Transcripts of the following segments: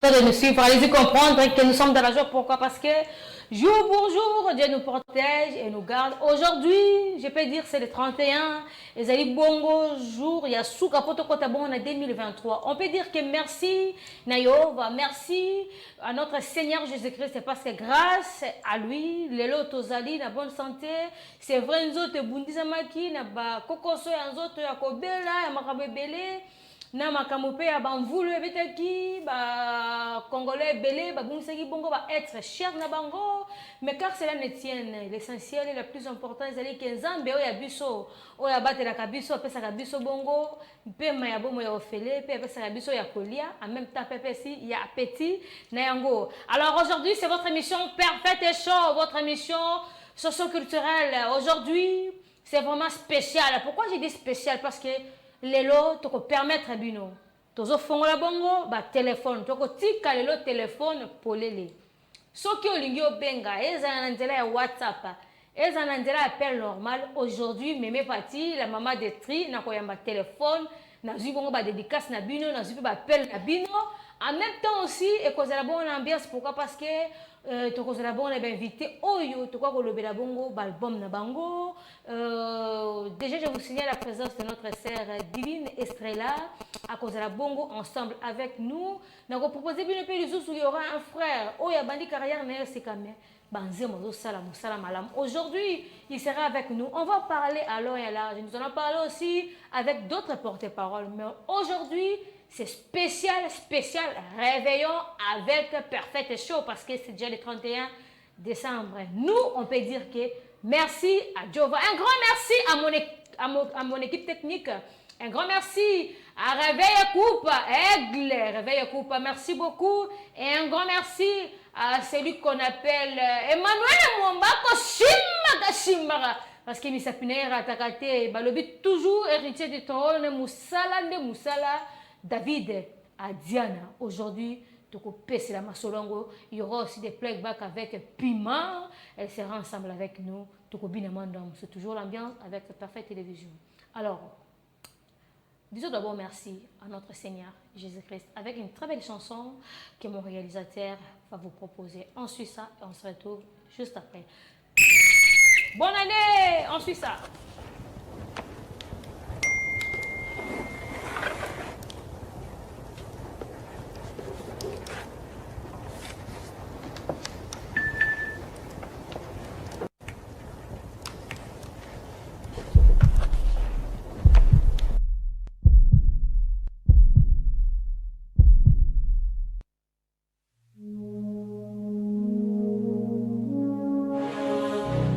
De nous suivre, allez-y comprendre que nous sommes dans la joie. Pourquoi? Parce que jour pour jour, Dieu nous protège et nous garde. Aujourd'hui, je peux dire c'est le 31. Et ça dit bongo jour, il y a Souka Potokota bon en 2023. On peut dire que merci Nayova, merci à notre Seigneur Jésus-Christ, parce que grâce à lui, les lots Tozali, la bonne santé, c'est vrai, nous autres, Bundizamaki, na kokoso, nous autres, Yakobela, Yamakabebele. Na makamope ya banvulu ebetaki ba congolais belé ba bungsaki bongo ba être cher na bango, mais car cela ne tienne, l'essentiel et le plus important c'est que nzambe oya biso oya batela kabiso pesa kabiso bongo mpe ma ya bomo ya ofele pe pesa kabiso ya kolia en même temps pepe si ya appétit na yango. Alors aujourd'hui c'est votre émission Parfait et Show, votre émission socio-culturelle. Aujourd'hui c'est vraiment spécial. Pourquoi j'ai dit spécial? Parce que les lots te permettre à bino. Tozo fongo la bongo ba téléphone. Toko tika les lots téléphone pour les. Soki olingio benga eza na nzela ya WhatsApp. Eza na nzela appel normal. Aujourd'hui mémé parti la maman de tri na koyamba téléphone na zui bongo ba dédicace na bino na zui ba appel na bino. En même temps aussi et cause la bonne ambiance. Pourquoi? Parce que toko la bonne invité oyo toko ko lobela bongo ba album na bango. Déjà je vous signale la présence de notre sœur Divine Estrella à cause de la bongo ensemble avec nous. Nous avons proposé bien peu de où il y aura un frère oyo bandi carrière na sekame banze mozo salam salam alam. Aujourd'hui il sera avec nous. On va parler à long et à large. Nous allons parler aussi avec d'autres porte-paroles. Mais aujourd'hui c'est spécial, réveillon avec Parfait Show parce que c'est déjà le 31 décembre. Nous, on peut dire que merci à Jova. Un grand merci à mon équipe technique. Un grand merci à Réveil Coupe, Aigle, Réveil Coupe. Merci beaucoup. Et un grand merci à celui qu'on appelle Emmanuel Mwambako Shimbara. Parce que Misapinera Atakate, Balobi toujours héritier du trône, Moussala. David à Diana. Aujourd'hui, la Masolongo. Il y aura aussi des playback avec Piment. Elle sera ensemble avec nous. C'est toujours l'ambiance avec Parfait Télévision. Alors, disons d'abord merci à notre Seigneur Jésus-Christ avec une très belle chanson que mon réalisateur va vous proposer. On suit ça et on se retrouve juste après. Bonne année! On suit ça!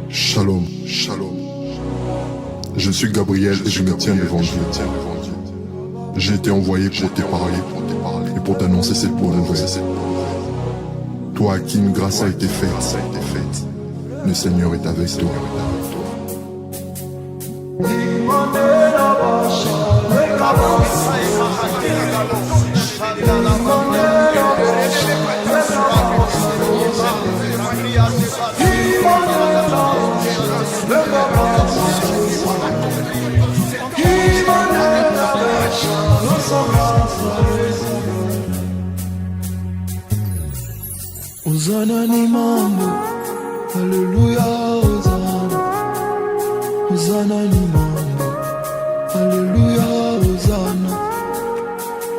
Shalom, shalom. Je suis Gabriel et je me tiens devant Dieu. J'ai été envoyé pour te parler et pour t'annoncer cette bonne nouvelle. Toi à qui une grâce a été faite, le Seigneur est avec toi. Hosanna ni mambo, haleluya, Hosanna. Hosanna ni mambo, haleluya, Hosanna.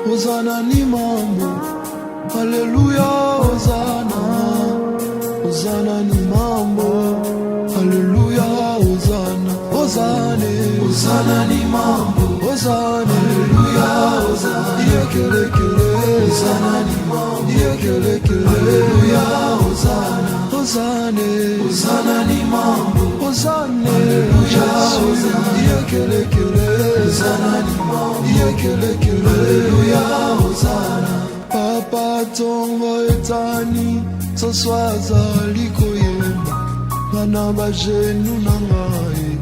Hosanna ni mambo, haleluya, Hosanna. Hosanna ni mambo, haleluya, Hosanna. Hosanna, Hosanna ni mambo, Hosanna, haleluya, Hosanna. Yekele kele, Hosanna ni mambo, yekele kele, haleluya, Hosanna. Hosanna, Hosanna ni mambo, Hosanna, haleluya, Hosanna. Yekele kele, Hosanna ni mambo, yekele kele, haleluya, Hosanna. Papa tongo etani, soswaza likoyemba, ngana bajenu nangaye.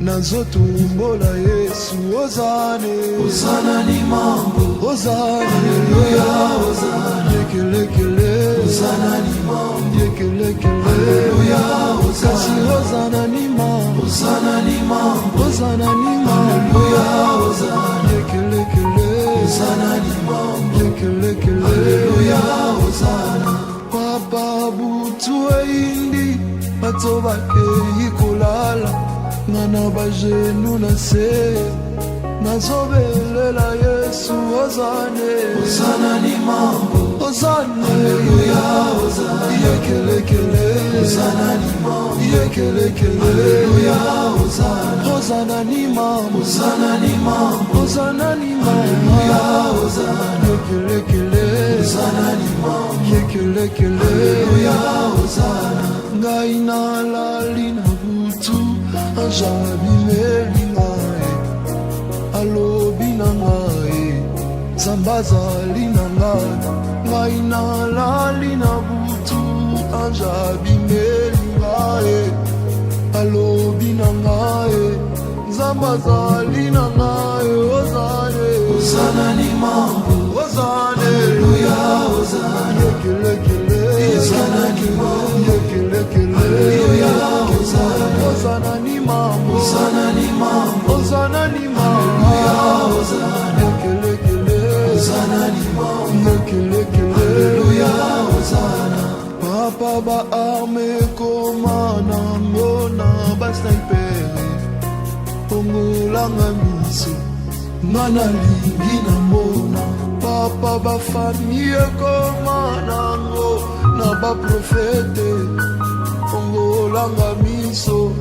Nazotumbola Yesu, Hosanna, Hosanna ni mambo, Hosanna, haleluya, Hosanna, yekele kele, Hosanna ni mambo, yekele kele, haleluya, Hosanna, Hosanna ni mambo, Hosanna ni mambo, Hosanna ni mambo, haleluya, Hosanna, yekele kele, Hosanna ni mambo, yekelekele Alleluia Hosanna Papa butu indi bato bakei kolala ngana bajenu na se nazobelela Yesu Hosane Hosana ni mambo Hosane Alleluia Hosana yekelekele Hosana ni mambo yekelekele Alleluia Hosana Hosana ni mambo Hosana ni mambo Hosana ni mambo Alleluia Hosana yekelekele Hosana ni mambo yekelekele Alleluia Hosana ngai nalali na butu anjabi melingae alobi na ngai zambazali na ngai nalali na butu anjabi melingae alobi na ngai zambazali na ngai Hosane Hosana ni mambo Hosane Alleluia Hosana yekelekele Hosana ni mambo yekelekele Alleluia Hosana Hosana ni mambo Hosana ni mambo Hosana ni mambo Alleluia Hosana yekelekele Hosana ni mambo yekelekele Alleluia Hosana Papa ba arme komana ngona ba sniper ongolanga miso ngana lingi na mona Papa ba famille komana ngo na ba profete ongolanga miso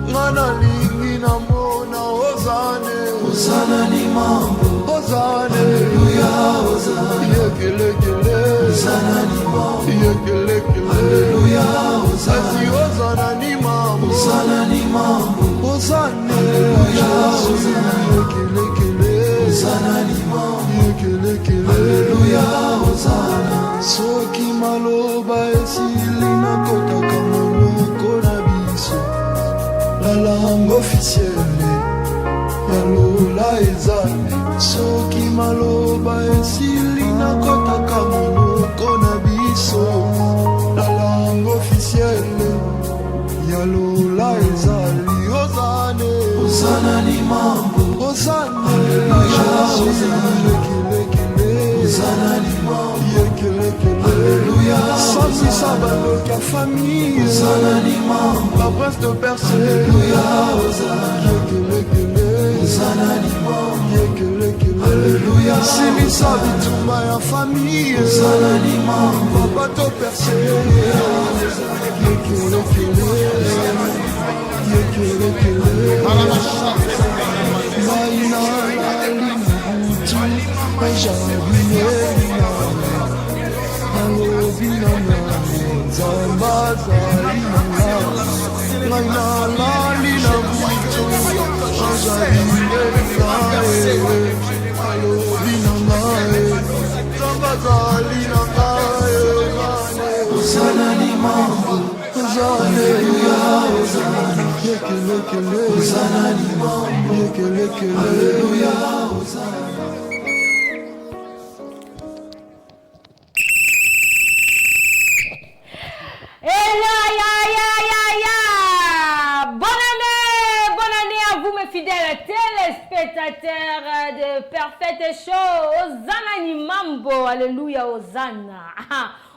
ngana lingi na mona Hosane Hosana ni mambo Hosane Alleluia Hosana yekelekele Hosana ni mambo yekelekele Alleluia Hosana Hosana ni mambo Hosana ni mambo Hosane Alleluia Hosana yekelekele Hosana ni mambo yekelekele Alleluia Hosana soki maloba esili nakotaka monoko na biso la langue officielle ya lola ezali soki maloba esili nakotaka monoko na biso la langue officielle ya lola ezali Hosane Hosana ni mambo Hosane Alleluia Hosana Hosana ni mambo yekelekele Alleluia Sami sabalo ka famille Hosana ni mambo la prince de Perse Alleluia Hosana yekelekele Hosana ni mambo yekelekele Alleluia Simi sabituma ya famille Hosana ni mambo papa to Perse yekelekele yekelekele maina alimutu ajabinelina alobinana zambazalina maina lalina mutu ajabinelina alobinana zambazalina Hosana ni mambo Alleluia Hosana yekelekele Hosana ni mambo yekelekele Alleluia Hosana Téléspectateurs de Parfaite Show, Hosanna ni mambo, alléluia, Hosanna.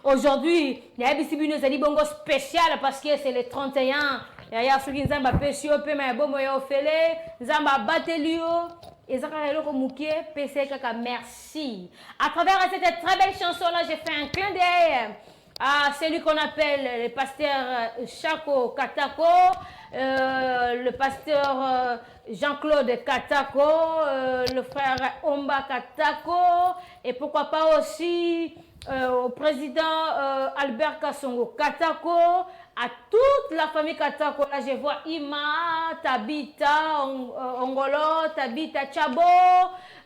Aujourd'hui, il y a un bongo spécial parce que c'est le 31. Il y a un Zamba Pesio, Pema Bomo Yofele, Zamba Batelio, et Zakarelo Mouké, PC Kaka, merci. À travers cette très belle chanson-là, j'ai fait un clin d'œil à celui qu'on appelle le pasteur Chako Katako, le pasteur Jean-Claude Katako, le frère Omba Katako, et pourquoi pas aussi au président Albert Kassongo Katako, à toute la famille Katako. Là, je vois Ima, Tabita, Ongolo, Tabita, Chabo.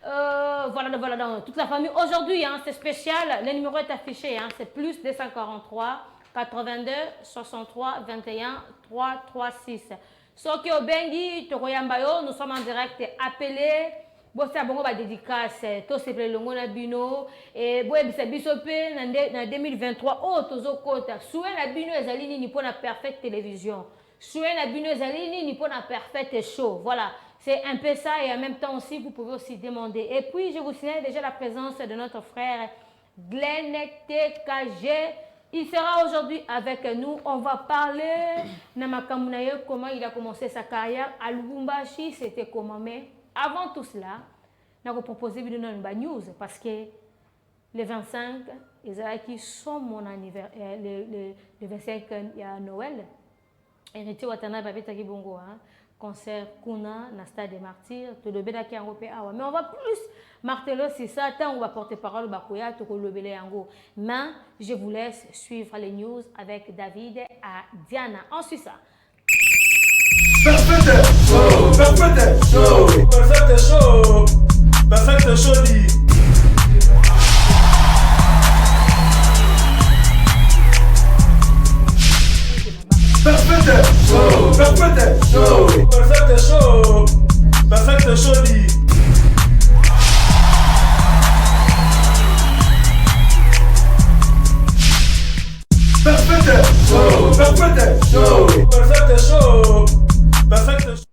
Voilà, dans toute la famille. Aujourd'hui, hein, c'est spécial. Le numéro est affiché. Hein, c'est plus 243 82 63 21 336. Soki Obengi, Tokoyambayo, nous sommes en direct appelés. Bon, c'est un bon dédicace. Tout c'est le longo na bino. Et bon, c'est bisopé en 2023. Oh, tozo kota. Soué na bino ezalini ni pour la parfaite télévision. Soué na bino ezalini ni pour la parfaite show. Voilà. C'est un peu ça et en même temps aussi, vous pouvez aussi demander. Et puis, je vous signale déjà la présence de notre frère Glenn TKG. Il sera aujourd'hui avec nous. On va parler de comment il a commencé sa carrière à Lubumbashi. C'était comment. Mais avant tout cela, on a proposé une news parce que les 25, qui sont mon anniversaire, le 25, il y a Noël. Héritier Watana Babetaki Bongo, concert Kuna, na Stade des Martyrs, tout le béda qui est européen. Mais on va plus marteler c'est ça, tant on va porter parole Bakoya, tout le béda yango. Mais je vous laisse suivre les news avec David à Diana. Ensuite ça. Perfect show, perfect show, perfect show, perfect show dit. Perfect show, perfect show, perfect show, perfect show dit. Perfect show, perfect show, perfect show, perfect show.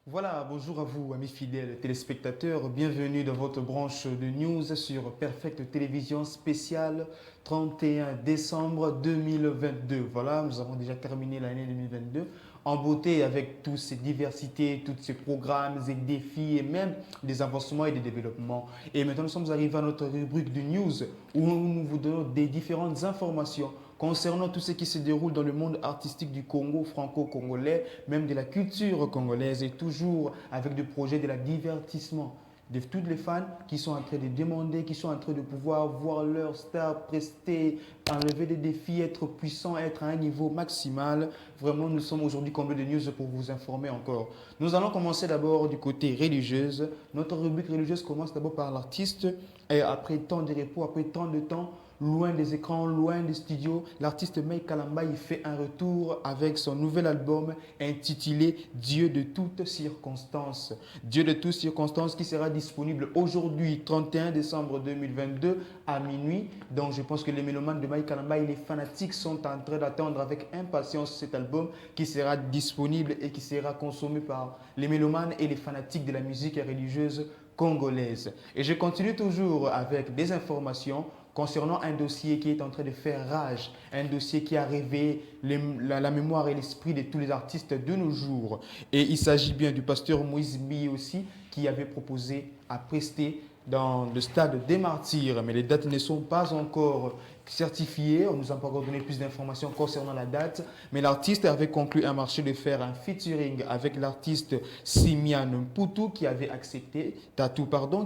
Voilà, bonjour à vous, amis fidèles téléspectateurs. Bienvenue dans votre branche de news sur Perfect Télévision spéciale 31 décembre 2022. Voilà, nous avons déjà terminé l'année 2022 en beauté avec toutes ces diversités, tous ces programmes et défis et même des avancements et des développements. Et maintenant, nous sommes arrivés à notre rubrique de news où nous vous donnons des différentes informations concernant tout ce qui se déroule dans le monde artistique du Congo franco-congolais, même de la culture congolaise et toujours avec des projets de la divertissement de toutes les fans qui sont en train de demander, qui sont en train de pouvoir voir leur star prester, enlever des défis, être puissant, être à un niveau maximal. Vraiment, nous sommes aujourd'hui comblés de news pour vous informer encore. Nous allons commencer d'abord du côté religieuse. Notre rubrique religieuse commence d'abord par l'artiste et après tant de repos, après tant de temps, loin des écrans, loin des studios, l'artiste Mike Kalamba il fait un retour avec son nouvel album intitulé Dieu de toutes circonstances. Dieu de toutes circonstances qui sera disponible aujourd'hui 31 décembre 2022 à minuit. Donc je pense que les mélomanes de Mike Kalamba et les fanatiques sont en train d'attendre avec impatience cet album qui sera disponible et qui sera consommé par les mélomanes et les fanatiques de la musique religieuse congolaise. Et je continue toujours avec des informations concernant un dossier qui est en train de faire rage, un dossier qui a réveillé la mémoire et l'esprit de tous les artistes de nos jours. Et il s'agit bien du pasteur Moïse Mbi aussi, qui avait proposé à prester dans le stade des Martyrs, mais les dates ne sont pas encore certifiées. On nous a pas encore donné plus d'informations concernant la date, mais l'artiste avait conclu un marché de faire un featuring avec l'artiste Simian Mputu qui avait accepté,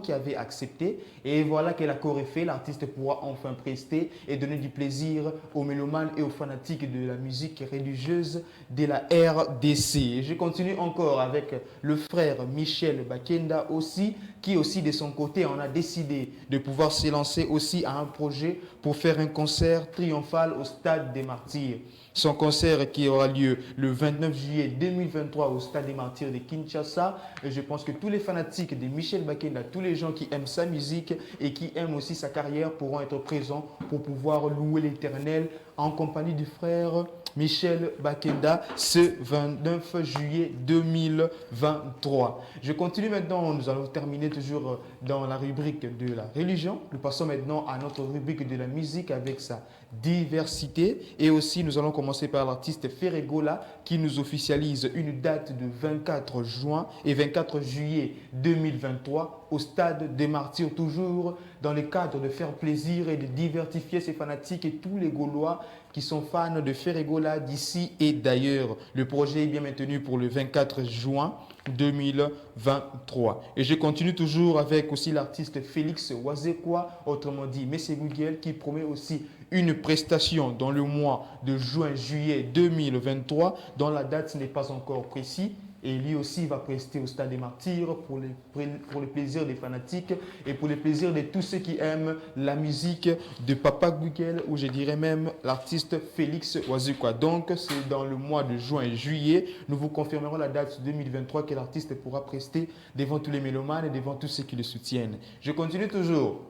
qui avait accepté, et voilà que l'accord est fait, l'artiste pourra enfin prester et donner du plaisir aux mélomanes et aux fanatiques de la musique religieuse de la RDC. Et je continue encore avec le frère Michel Bakenda aussi, qui aussi de son côté on a décidé de pouvoir s'élancer aussi à un projet pour faire un concert triomphal au Stade des Martyrs. Son concert qui aura lieu le 29 juillet 2023 au Stade des Martyrs de Kinshasa. Et je pense que tous les fanatiques de Michel Bakenda, tous les gens qui aiment sa musique et qui aiment aussi sa carrière pourront être présents pour pouvoir louer l'Éternel en compagnie du frère Michel Bakenda ce 29 juillet 2023. Je continue maintenant, nous allons terminer toujours dans la rubrique de la religion. Nous passons maintenant à notre rubrique de la musique avec sa diversité. Et aussi, nous allons commencer par l'artiste Ferregola qui nous officialise une date de 24 juin et 24 juillet 2023 au Stade des Martyrs, toujours dans le cadre de faire plaisir et de diversifier ses fanatiques et tous les Gaulois qui sont fans de Ferregola d'ici et d'ailleurs. Le projet est bien maintenu pour le 24 juin 2023. Et je continue toujours avec aussi l'artiste Félix Wazekwa, autrement dit Messé Google, qui promet aussi une prestation dans le mois de juin-juillet 2023, dont la date n'est pas encore précise. Et lui aussi va prester au Stade des Martyrs pour le plaisir des fanatiques et pour le plaisir de tous ceux qui aiment la musique de Papa Google, ou je dirais même l'artiste Félix Wazekwa. Donc c'est dans le mois de juin et juillet. Nous vous confirmerons la date 2023 que l'artiste pourra prester devant tous les mélomanes et devant tous ceux qui le soutiennent. Je continue toujours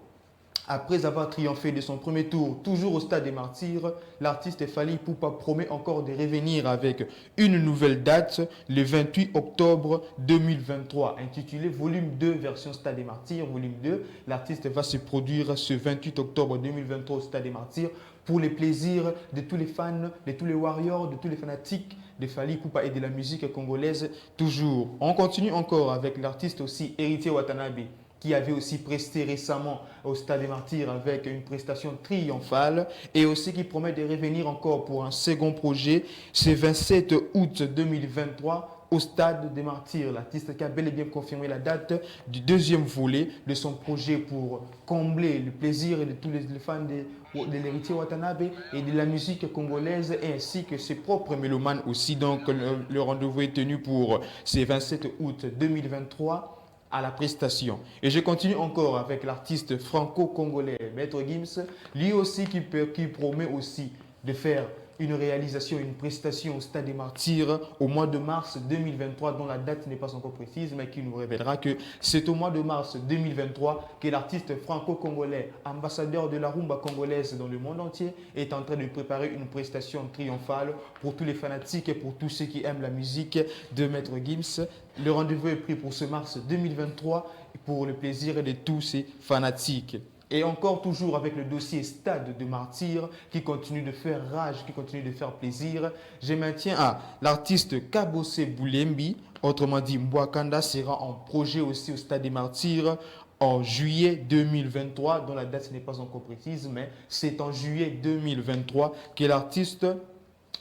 Après avoir triomphé de son premier tour, toujours au Stade des Martyrs, l'artiste Fally Ipupa promet encore de revenir avec une nouvelle date, le 28 octobre 2023, intitulé Volume 2, version Stade des Martyrs, Volume 2. L'artiste va se produire ce 28 octobre 2023 au Stade des Martyrs pour les plaisirs de tous les fans, de tous les warriors, de tous les fanatiques de Fally Ipupa et de la musique congolaise toujours. On continue encore avec l'artiste aussi Héritier Watanabe, qui avait aussi presté récemment au Stade des Martyrs avec une prestation triomphale et aussi qui promet de revenir encore pour un second projet ce 27 août 2023 au Stade des Martyrs. L'artiste qui a bel et bien confirmé la date du deuxième volet de son projet pour combler le plaisir de tous les fans de l'héritier Watanabe et de la musique congolaise ainsi que ses propres mélomanes aussi. Donc le rendez-vous est tenu pour ce 27 août 2023 à la prestation. Et je continue encore avec l'artiste franco-congolais Maître Gims, lui aussi qui promet aussi de faire une réalisation, une prestation au Stade des Martyrs au mois de mars 2023, dont la date n'est pas encore précise, mais qui nous révélera que c'est au mois de mars 2023 que l'artiste franco-congolais, ambassadeur de la rumba congolaise dans le monde entier, est en train de préparer une prestation triomphale pour tous les fanatiques et pour tous ceux qui aiment la musique de Maître Gims. Le rendez-vous est pris pour ce mars 2023 pour le plaisir de tous ces fanatiques. Et encore toujours avec le dossier Stade de Martyrs qui continue de faire rage, qui continue de faire plaisir. Je maintiens l'artiste Kabose Boulembi, autrement dit Mbwakanda, sera en projet aussi au Stade des Martyrs en juillet 2023, dont la date n'est pas encore précise, mais c'est en juillet 2023 que l'artiste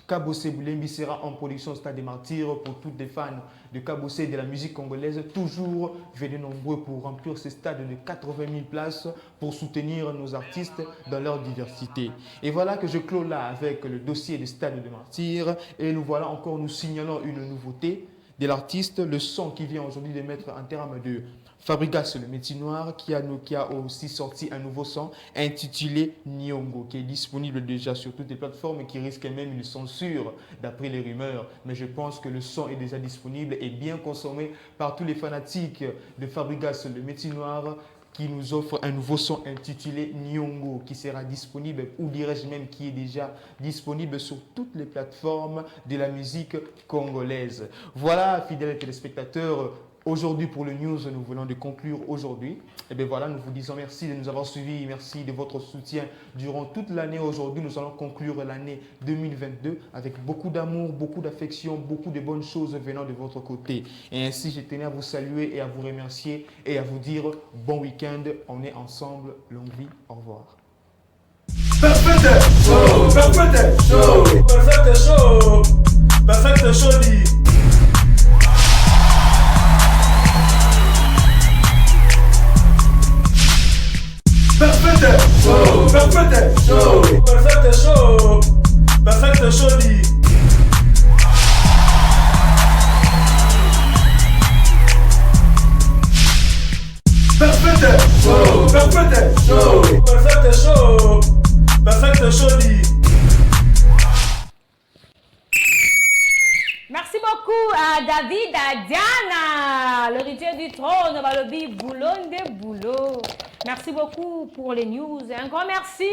Kabose Boulembi sera en production au Stade des Martyrs pour tous les fans de Kabose et de la musique congolaise. Toujours venez nombreux pour remplir ce stade de 80 000 places pour soutenir nos artistes dans leur diversité. Et voilà que je clôt là avec le dossier du Stade des Martyrs. Et nous voilà encore nous signalant une nouveauté de l'artiste, le son qui vient aujourd'hui de mettre en termes de Fabrigas le Métis Noir qui a aussi sorti un nouveau son intitulé Nyongo qui est disponible déjà sur toutes les plateformes et qui risque même une censure d'après les rumeurs. Mais je pense que le son est déjà disponible et bien consommé par tous les fanatiques de Fabrigas le Métis Noir qui nous offre un nouveau son intitulé Nyongo qui sera disponible, ou dirais-je même qui est déjà disponible sur toutes les plateformes de la musique congolaise. Voilà, fidèles téléspectateurs, aujourd'hui pour le news, nous venons de conclure aujourd'hui. Et bien voilà, nous vous disons merci de nous avoir suivis, merci de votre soutien durant toute l'année. Aujourd'hui, nous allons conclure l'année 2022 avec beaucoup d'amour, beaucoup d'affection, beaucoup de bonnes choses venant de votre côté. Et ainsi, je tenais à vous saluer et à vous remercier et à vous dire bon week-end. On est ensemble, longue vie, au revoir. Perfect show, perfect show, perfect show, perfect show dit. Perfect show, perfect show, perfect show, perfect show dit. Perfect show, perfect show, perfect show, perfect show dit. Merci beaucoup à David, à Diana, l'héritier du trône, Balobi, boulon de boulot. Merci beaucoup pour les news. Un grand merci.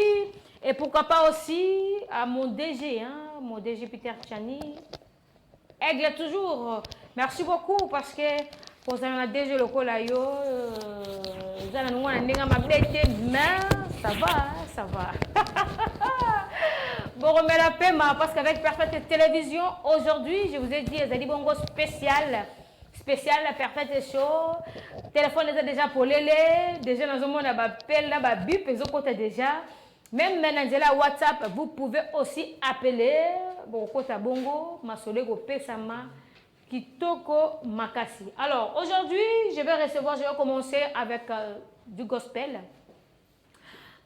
Et pourquoi pas aussi à mon DG, mon DG Peter Tchani. Aigle toujours. Merci beaucoup parce que pour ça, on a DG le colayo. Ça va, ça va. Bon, remet la paix, parce qu'avec Perfect Télévision, aujourd'hui, je vous ai dit, Zali Bongo spécial, la Perfect Show. Téléphone est déjà pour l'élé. Déjà, dans un monde, on appelle, là, bip, ils ont déjà. Même maintenant, là, WhatsApp, vous pouvez aussi appeler. Bon, Kota Bongo, Masolego Pesama, Kitoko Makasi. Alors, aujourd'hui, je vais commencer avec du gospel.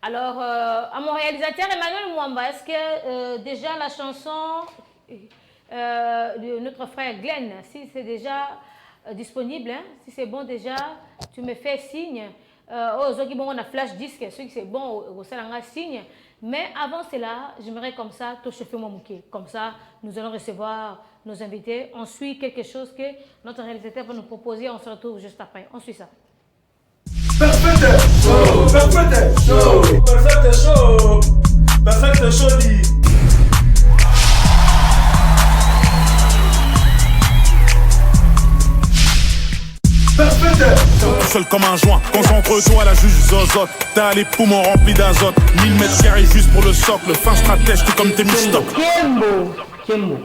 Alors, à mon réalisateur Emmanuel Mwamba, est-ce que déjà la chanson de notre frère Glenn, si c'est déjà disponible, si c'est bon déjà, tu me fais signe. Ceux qui ont un flash disque, ceux qui c'est bon, c'est un signe. Mais avant cela, j'aimerais comme ça, tout chauffer mon mouquet. Comme ça, nous allons recevoir nos invités. On suit quelque chose que notre réalisateur va nous proposer. On se retrouve juste après. On suit ça. Perfect show, Perfect show. Perfect show. Perfect show dit. Tout seul comme un joint, concentre-toi la juge zozote. T'as les poumons remplis d'azote. 1000 mètres carrés juste pour le socle. Fin stratège, tout comme tes mistocs. Kembo.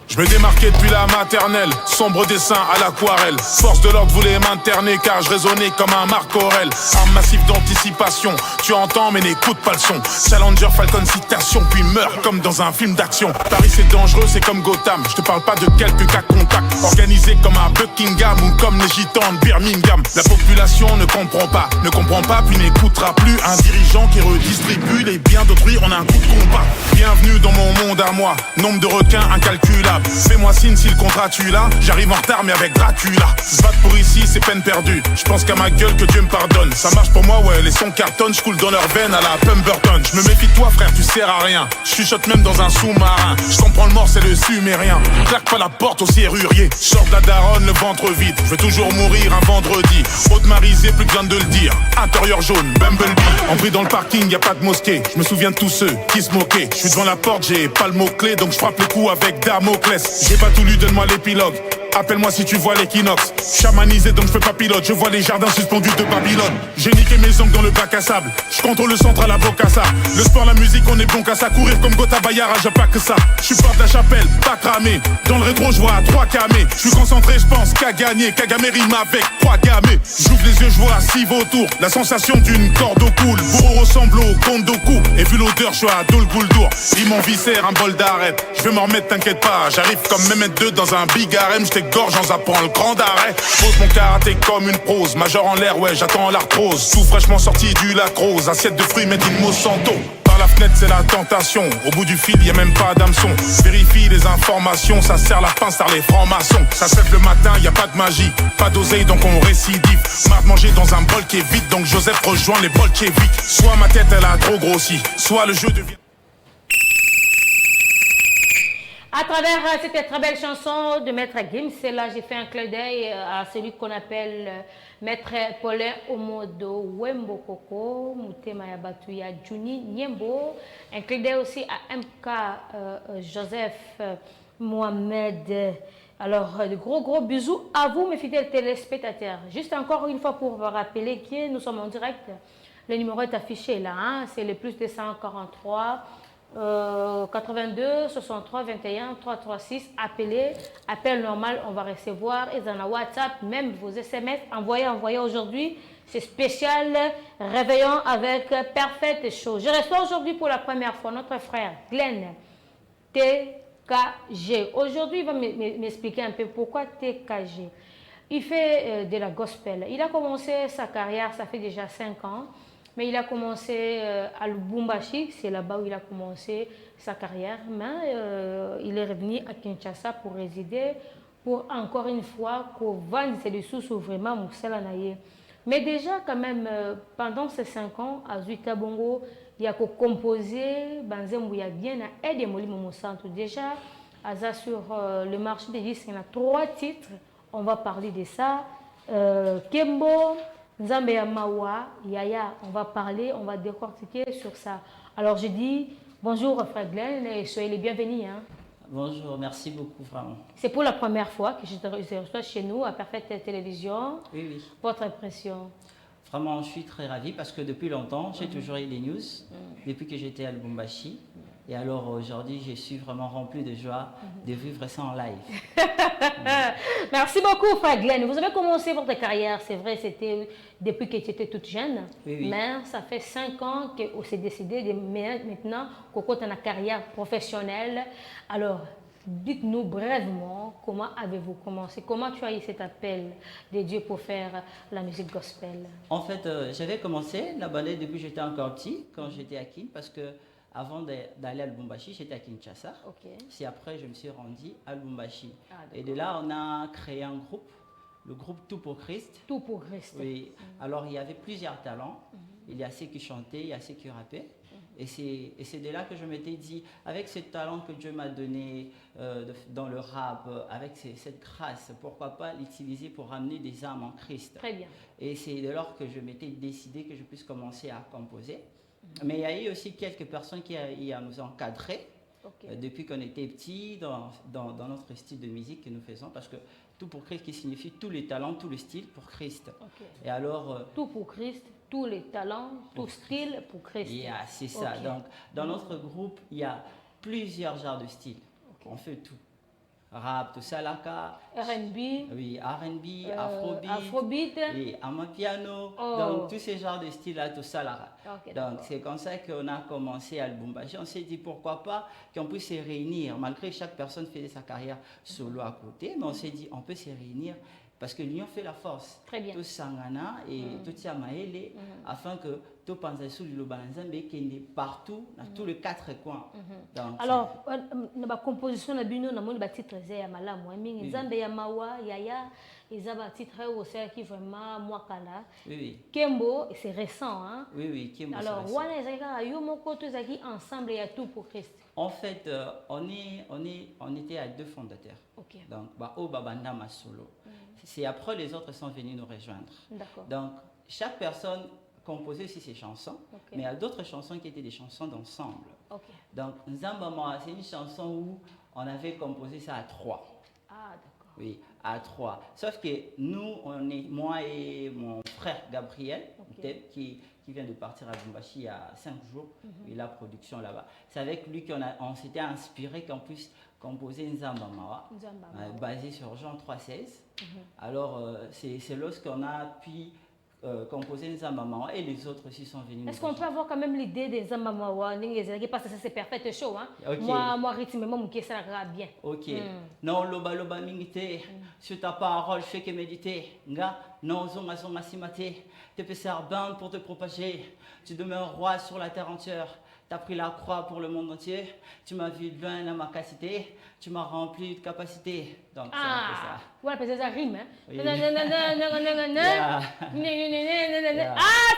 Je me démarquais depuis la maternelle, sombre dessin à l'aquarelle. Force de l'ordre voulait m'interner car je raisonnais comme un Marc Aurel. Arme massif d'anticipation, tu entends mais n'écoute pas le son. Challenger Falcon citation puis meurt comme dans un film d'action. Paris c'est dangereux, c'est comme Gotham. Je te parle pas de quelques cas contacts. Organisé comme un Buckingham ou comme les gitans de Birmingham. La population ne comprend pas puis n'écoutera plus. Un dirigeant qui redistribue les biens d'autrui en un coup de combat. Bienvenue dans mon monde à moi, nombre de requins incalculable. Fais-moi signe si le contrat tu l'as. J'arrive en retard mais avec Dracula. Se battre pour ici c'est peine perdue. Je pense qu'à ma gueule que Dieu me pardonne. Ça marche pour moi ouais, les sons cartonnent. Je coule dans leurs veines à la Pemberton. Je me méfie de toi frère, tu sers à rien. Je chuchote même dans un sous-marin. Je comprends le mort c'est le sumérien. Claque pas la porte au serrurier. Sors de la daronne le ventre vide. Je veux toujours mourir un vendredi. Haute-marisé plus besoin de le dire. Intérieur jaune, Bumblebee. Entré dans le parking y a pas de mosquée. Je me souviens de tous ceux qui se moquaient. Je suis devant la porte, j'ai pas le mot-clé. Donc je frappe le coup avec Damoclès. J'ai pas tout lu, donne-moi l'épilogue. Appelle-moi si tu vois l'équinoxe. Chamanisé donc je fais pas pilote. Je vois les jardins suspendus de Babylone. J'ai niqué mes ongles dans le bac à sable. Je contrôle le centre à la Bocassa. Le sport, la musique, on est bon qu'à ça. Courir comme Gotha Bayara, j'ai pas que ça. Je suis porte de la chapelle, pas cramé. Dans le rétro, je vois 3 camés. Je suis concentré, je pense qu'à gagner. Kagame rime avec 3 gamés. J'ouvre les yeux, je vois 6 vautours. La sensation d'une corde au cool. Bourreau ressemble au Comte Doku. Et vu l'odeur, je suis à Dol Gouldour. Ils m'ont viscère un bol d'arrête. Je vais m'en remettre, t'inquiète pas. J'arrive comme Mehmet 2 dans un big harem. Gorge en zappant le grand arrêt. Pose mon karaté comme une prose. Major en l'air, ouais, j'attends l'arthrose. Tout fraîchement sorti du lacrose. Assiette de fruits, made in Monsanto. Par la fenêtre, c'est la tentation. Au bout du fil, y a même pas d'hameçon. Vérifie les informations. Ça sert la pince par les francs-maçons. Ça se lève le matin, y a pas de magie. Pas d'oseille, donc on récidive. Marre de manger dans un bol qui est vide. Donc Joseph rejoint les bolcheviks. Soit ma tête, elle a trop grossi. Soit le jeu devient... À travers cette très belle chanson de Maître Gims, là j'ai fait un clin d'œil à celui qu'on appelle Maître Paulin Omodo Wembo Koko, Mutema Yabatuya Juni Niembo. Un clin d'œil aussi à MK Joseph Mohamed. Alors, de gros bisous à vous, mes fidèles téléspectateurs. Juste encore une fois pour vous rappeler que nous sommes en direct. Le numéro est affiché là, hein? C'est le plus 243. 82 63 21 336. Appel normal, on va recevoir. Et dans la WhatsApp, même vos SMS, envoyez aujourd'hui. C'est spécial réveillon avec Perfect Show. Je reçois aujourd'hui pour la première fois notre frère Glenn TKG. Aujourd'hui, il va m'expliquer un peu pourquoi TKG. Il fait de la gospel. Il a commencé sa carrière, ça fait déjà 5 ans. Mais il a commencé à Lubumbashi, c'est là-bas où il a commencé sa carrière. Mais il est revenu à Kinshasa pour résider, pour encore une fois qu'on vende ses ressources vraiment Moussalanaye. Mais déjà, quand même, pendant ces 5 ans, à Zuika Bongo, il y a composé, Banzem, il y a bien à aider Molimo Centre. Déjà, sur le marché des disques, il y a 3 titres. On va parler de ça. Kembo. Nzambe ya Mawa, Yaya, on va parler, on va décortiquer sur ça. Alors je dis bonjour frère Glenn et soyez les bienvenus. Hein. Bonjour, merci beaucoup vraiment. C'est pour la première fois que je te reçois chez nous à Perfect Télévision. Oui. Votre impression? Vraiment, je suis très ravi parce que depuis longtemps, j'ai toujours eu les news, depuis que j'étais à Lubumbashi. Et alors aujourd'hui, je suis vraiment rempli de joie de vivre ça en live. Merci beaucoup, frère Glenn. Vous avez commencé votre carrière, c'est vrai, c'était depuis que tu étais toute jeune. Oui. Mais ça fait 5 ans qu'on s'est décidé de maintenant qu'on compte une carrière professionnelle. Alors, dites-nous brièvement comment avez-vous commencé, comment tu as eu cet appel de Dieu pour faire la musique gospel? En fait, j'avais commencé la ballet depuis que j'étais encore petit, quand j'étais à Kin, parce que avant d'aller à Lubumbashi, j'étais à Kinshasa. Okay. C'est après je me suis rendu à Lubumbashi. Et de là, on a créé un groupe, le groupe Tout pour Christ. Tout pour Christ. Oui. Alors, il y avait plusieurs talents. Il y a ceux qui chantaient, il y a ceux qui rappaient. Et c'est de là que je m'étais dit, avec ce talent que Dieu m'a donné dans le rap, avec cette grâce, pourquoi pas l'utiliser pour ramener des âmes en Christ. Très bien. Et c'est de lors que je m'étais décidé que je puisse commencer à composer. Mais il y a eu aussi quelques personnes qui nous encadré depuis qu'on était petits dans notre style de musique que nous faisons, parce que tout pour Christ qui signifie tous les talents, tout le style pour Christ. Et alors, tout pour Christ, tous les talents, tout style pour Christ. C'est ça. Donc, dans notre groupe, il y a plusieurs genres de styles. On fait tout. Rap, tout ça, R&B. Oui, R&B, Afrobeat. Oui, amapiano. Donc, tous ces genres de styles-là, tout ça, donc, c'est comme ça qu'on a commencé à Lubumbashi. On s'est dit pourquoi pas qu'on puisse se réunir, malgré chaque personne faisait sa carrière solo à côté, mais on s'est dit on peut se réunir parce que l'union fait la force. Très bien. Tout Sangana et tout Tiamaele, afin que tout Panzasou, Lubanzambe, qui est partout, dans tous les 4 coins. Donc, alors, dans la composition de Bino, on a un titre très malade. Nzambe Yamawa, Yaya, ils ont un titre qui est vraiment Mwakala. Oui. Kembo, c'est récent. Hein? Oui, Kembo. Alors, Wana ensemble et à tout pour Christ. En fait, on était à 2 fondateurs. Donc, Babanda Masolo. C'est après les autres sont venus nous rejoindre. Donc, chaque personne composait aussi ses chansons, mais il y a d'autres chansons qui étaient des chansons d'ensemble. Donc, Nzambama, c'est une chanson où on avait composé ça à 3. Ah, d'accord. Oui, à 3. Sauf que nous, moi et mon frère Gabriel, qui vient de partir à Lubumbashi il y a 5 jours, et la production là-bas. C'est avec lui qu'on s'était inspiré qu'on puisse composer Nzambamawa, basé sur Jean 3,16. Alors, c'est lorsqu'on a pu composer Nzambamawa et les autres aussi sont venus. Est-ce qu'on peut avoir quand même l'idée des Nzambamawa parce que ça c'est parfait show, hein? Moi rythme moi ça ira bien. Non loba mingite sur ta parole fais que méditer. Nga non zonga simate. Te peux bande pour te propager. Tu demeures roi sur la terre entière. Tu as pris la croix pour le monde entier. Tu m'as vu loin dans ma capacité. Tu m'as rempli de capacité. Donc, c'est un peu ça. Voilà, parce que ça rime. Hein? Oui. Ah,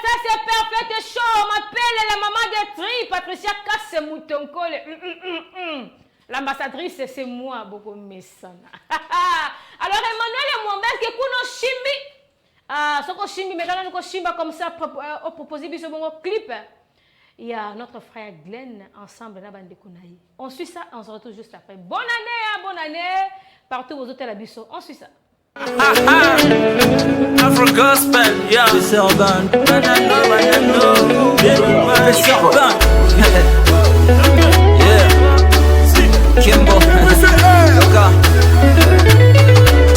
ça c'est parfait show. On m'appelle la maman de Tri, Patricia Kassemoutonko. L'ambassadrice, c'est moi, beaucoup Messana. Alors, Emmanuel et moi, est-ce que nous chimbi? Ah, ce qu'on chimbi, mais là, nous chimba comme ça, au proposé de ce bon clip. Il y a notre frère Glenn, ensemble, la bande de Kounaï. On suit ça, on se retrouve juste après. Bonne année, partout aux hôtels à Bissau. On suit ça. Afro Gospel, yeah. C'est urbain. Banano. C'est urbain. Yeah. Kimbo.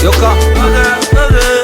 Yoka.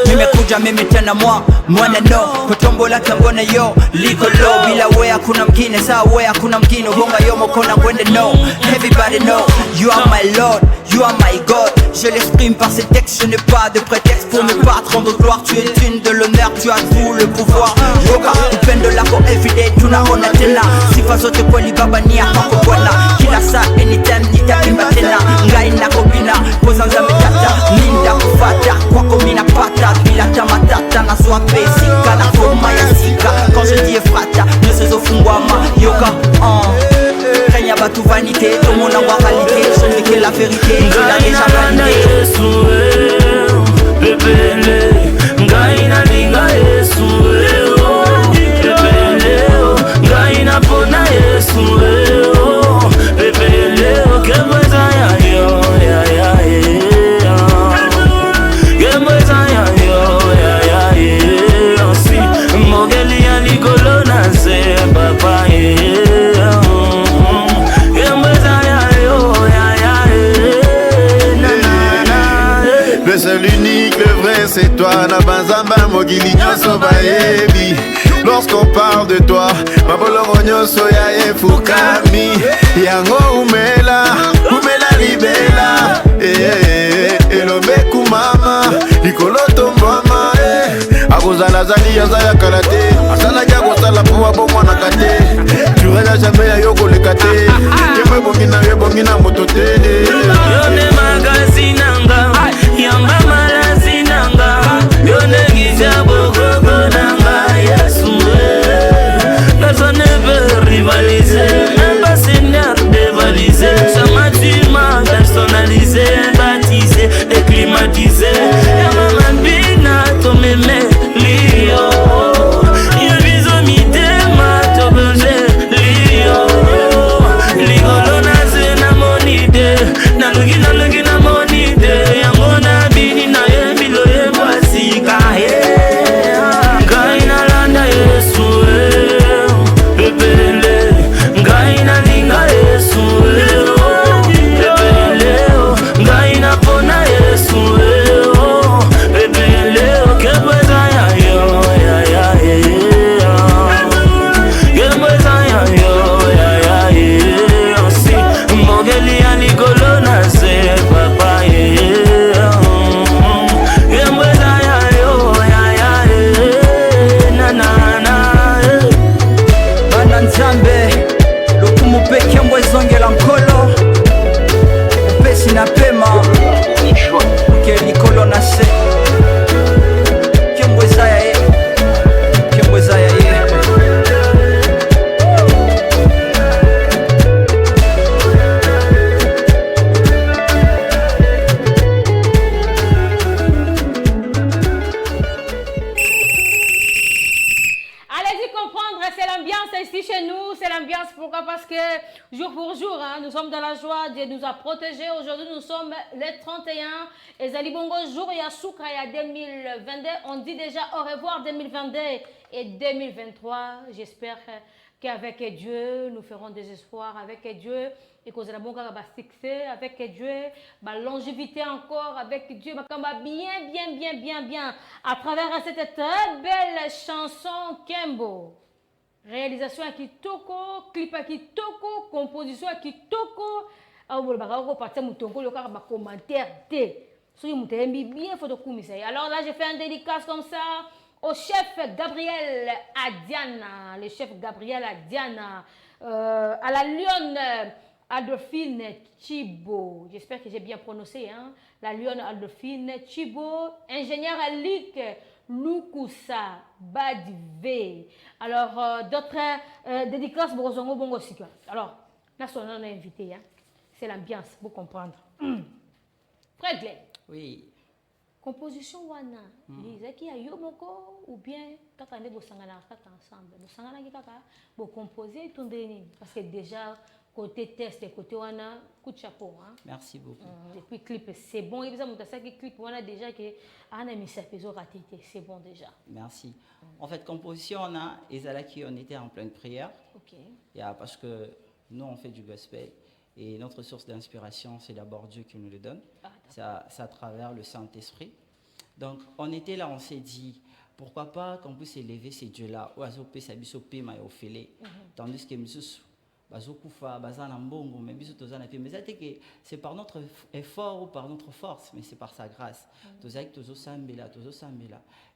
Nimekuja mimi tena mwana no kutombola tambona yo liko low bila we hakuna mngine sawa we hakuna mngine bonga yo mokona kwende no everybody know you are my lord you are my god je l'exprime par ces textes je n'ai pas de prétexte pour me battre rendre gloire tu es digne de l'honneur tu as tout le pouvoir yoga upendo lako everyday tunaona tena sifa zote kweli baba ni hapa bwana kila saa anytime nitaimba tena ngai nako bina pozanza mitata minda kufata kwako mina pata bila tamatata na swape sika na forma ya sika quand je dis frata ne se zofungwama yoka Kenya batu vanité tout mon en réalité je ne dis que la vérité je la déjà validé bebele ngaina linga yesu bebele ngaina pona yesu bebele kemeza ya yo le seul unique, le vrai c'est toi. Nabanzamba mogili nyoso baebi. Lorsqu'on parle de toi, mabolongo nyoso ya efukami. Yango umela libela. Elobe kumama, likolo tombama. Akozala zali yaza ya kalate. Asala ya kozala pouwa bomwa na kate. Tu regardes jamais ya yoko le kate. Yebongi na motote. Yone magazine anga, yamba malazi nanga. Yone giza bogogo nanga. Yesu, personne ne peut rivaliser. pourquoi? Parce que jour pour jour, hein, nous sommes dans la joie, Dieu nous a protégés. Aujourd'hui, nous sommes le 31. Et Zali Bongo, jour, il y a Soukra, il y a 2022. On dit déjà au revoir 2022 et 2023. J'espère qu'avec Dieu, nous ferons des espoirs. Avec Dieu, et que Zali Bongo va succès. Avec Dieu, ma longévité encore. Avec Dieu, bien. À travers cette très belle chanson, Kembo. Réalisation à Kitoko, clip à Kitoko, composition à Kitoko. Alors, vous allez partir à Kitoko, vous allez commentaire. Si vous avez bien fait de alors là, j'ai fait un dédicace comme ça au chef Gabriel Adiana, le chef Gabriel Adiana, à la lionne Adolphine Chibo. J'espère que j'ai bien prononcé, hein? La lionne Adolphine Chibo, ingénieur à Lick. Lukusa Badive. Alors, d'autres dédicaces pour Zongo Bongo Sika. Alors, là, on a invité, hein? C'est l'ambiance, pour comprendre. Frère Glenn. Oui. Composition wana. Ils qui a yomoko ou bien quand on est ensemble. Bosangana qui kaka, bo composer tout parce que déjà côté test et côté wana coup de chapeau, hein. Merci beaucoup. Et puis clip c'est bon, il y a ça qui clip wana déjà que ana mis ça peso raté, c'est bon déjà. Merci. En fait, composition on a Ezalaki, on était en pleine prière. OK. Parce que nous on fait du gospel et notre source d'inspiration c'est d'abord Dieu qui nous le donne. C'est à travers le Saint-Esprit. Donc on était là, on s'est dit pourquoi pas qu'on puisse élever ces dieux-là ou azopé sabiso pe ma ofele tandis que mususu bazokufa bazana mbongo mais biso tozana pe mais c'est par notre effort ou par notre force mais c'est par sa grâce. Tozaki tozosambela.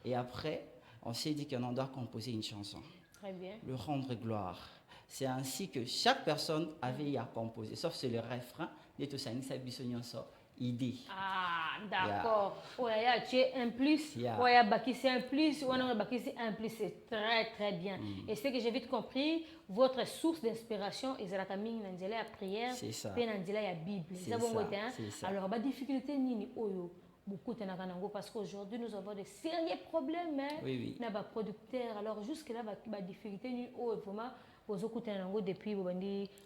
Et après on s'est dit qu'on doit composer une chanson. Très bien. Le rendre gloire. C'est ainsi que chaque personne avait à composer, sauf c'est le refrain de tout ça, idée. Ah, d'accord. Ouais, tu es un plus. Ouais, c'est un plus. Ouais, c'est un plus. C'est très, très bien. Et ce que j'ai vite compris, votre source d'inspiration, c'est la prière. C'est ça. Et la Bible. C'est ça. Alors, la difficulté, beaucoup parce qu'aujourd'hui nous avons des sérieux problèmes oui. N'a producteur alors jusque là la difficulté vraiment depuis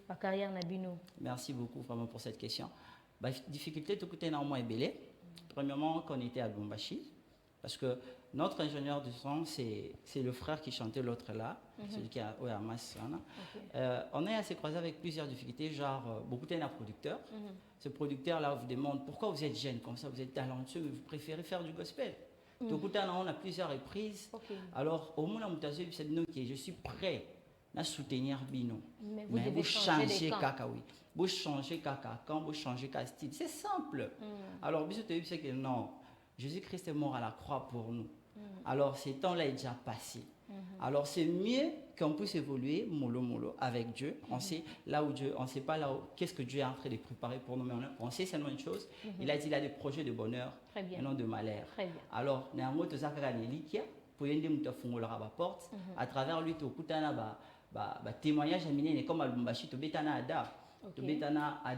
ma carrière nabino. Merci beaucoup vraiment pour cette question. La difficulté tout côté moins belé. Premièrement qu'on était à Lubumbashi parce que notre ingénieur du son c'est le frère qui chantait l'autre là, celui qui est à Massana. On est assez croisé avec plusieurs difficultés, genre beaucoup de producteurs. Ce producteur-là vous demande pourquoi vous êtes jeune comme ça, vous êtes talentueux, mais vous préférez faire du gospel. Donc, on a plusieurs reprises. Alors, au moins, je suis prêt à soutenir Bino. Mais vous changez caca, oui. Vous changez caca, quand vous changez caca style. C'est simple. Alors, Bino, c'est que non, Jésus-Christ est mort à la croix pour nous. Alors, ce temps-là est déjà passé. Alors c'est mieux qu'on puisse évoluer mollo avec Dieu. On sait là où Dieu, on sait pas là où, qu'est-ce que Dieu est en train de préparer pour nous, mais on sait seulement une chose. Il a dit il a des projets de bonheur et non de malheur. Alors néanmoins tout ça pour aider nous à faire la porte à travers lui tout témoignage amené comme à Lubumbashi to betana ada.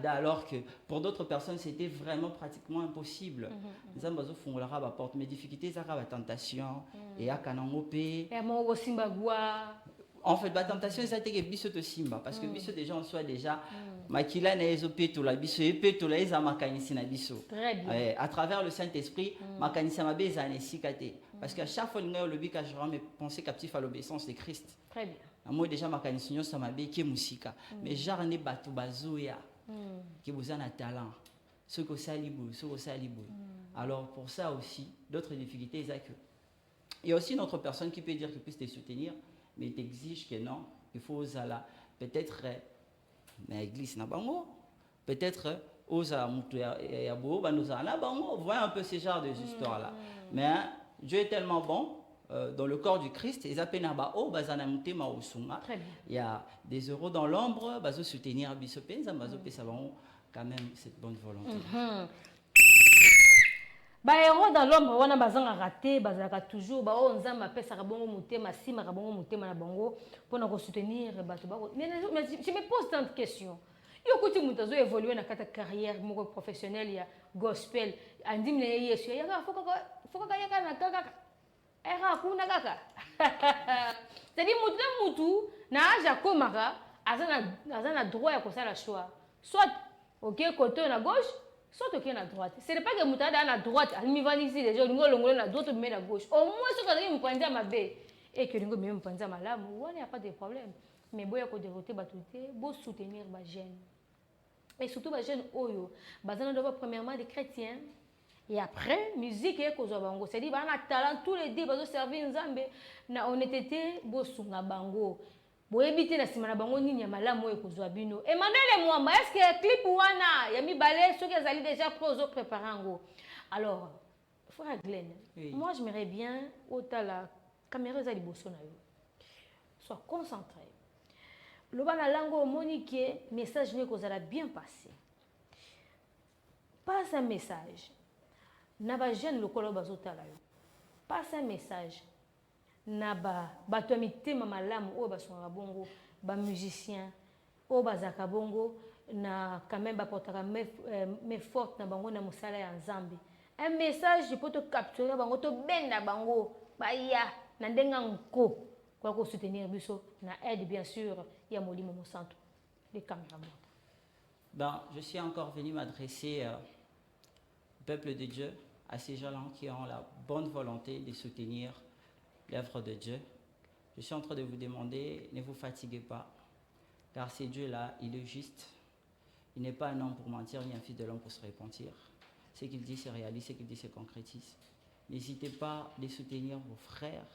Alors que pour d'autres personnes c'était vraiment pratiquement impossible. Mes difficultés ça la tentation et à kanangopé en fait la tentation ça été que biso to simba parce que biso déjà on soit déjà makila na ezopé to la biso epé to la eza makanisi na biso à travers le Saint-Esprit makanisa mabe za nesikate parce qu'à chaque fois le bika je me penser captif à l'obéissance de Christ. Très bien. Moi déjà makanisi nyo ça mabe qui musika mais genre ne bato bazoya qui vous en a talent ce que ça libre alors pour ça aussi d'autres difficultés c'est que il y a aussi une autre personne qui peut dire qu'il puisse te soutenir mais t'exige que non il faut oser peut-être mais l'église n'a pas mot peut-être oser mutu ya bo nous en a bango voyez un peu ce genre de histoires là mais Dieu est tellement bon dans le corps du Christ, il y a des euros dans l'ombre, bazo soutenir bisopen, bazo pesavon quand même cette bonne volonté. Héros dans l'ombre, on a bazanga raté, bazaka toujours, on nzamba pesa kabongo mutema, sima kabongo mutema na bango pour nous soutenir mais je me pose tant de questions. Yokuti mutazo évoluer na kata carrière moko professionnelle ya gospel, andim ne yesu ya foka yaka na kaka kuna kaka. C'est-à-dire mutu na aja komaka a droit à ça la choix. Soit OK côté à gauche, soit OK à droite. Ce n'est pas que Moutada à droite, il va ici les gens l'ongolo à d'autres mais à gauche. Au moins ce que me prendre ma baie et que nous me prendre ma lame, il n'y a pas de problème. Mais boya ko dévoter batuté, beau soutenir ba jeune. Et surtout ba jeune oyo, bazana doit premièrement des chrétiens. Et après, musique et kozo bango. C'est-à-dire, on a talent tous les deux, bazo servir nzambe na honnêteté, bosunga bango. Bo éviter na simana bango nini ya malamu e kozo bino. Emmanuel Mwamba, est-ce que clip wana ya mi balé ceux qui allaient déjà kozo préparango. Alors, frère Glenn, oui. Moi j'aimerais bien autant la caméra za liboso na yo. Sois concentré. Le bana lango monique message ne kozala bien passé. Passe un message. Naba jeune le kolo bazotala yo. Passe un message. Naba batomité mama lam o basonga bongo, ba musicien o bazaka bongo na quand même ba portaka mais forte na bango na musala ya nzambe. Un message peut te capturer bango to benda bango ba ya na ndenga nko kwa ko soutenir biso na aide bien sûr ya molimo mo centre les caméramans. Ben, je suis encore venu m'adresser au peuple de Dieu, à ces gens-là qui ont la bonne volonté de soutenir l'œuvre de Dieu. Je suis en train de vous demander, ne vous fatiguez pas, car c'est Dieu-là, il est juste. Il n'est pas un homme pour mentir, ni un fils de l'homme pour se repentir. Ce qu'il dit, c'est réaliste, ce qu'il dit, c'est concrétise. N'hésitez pas à soutenir vos frères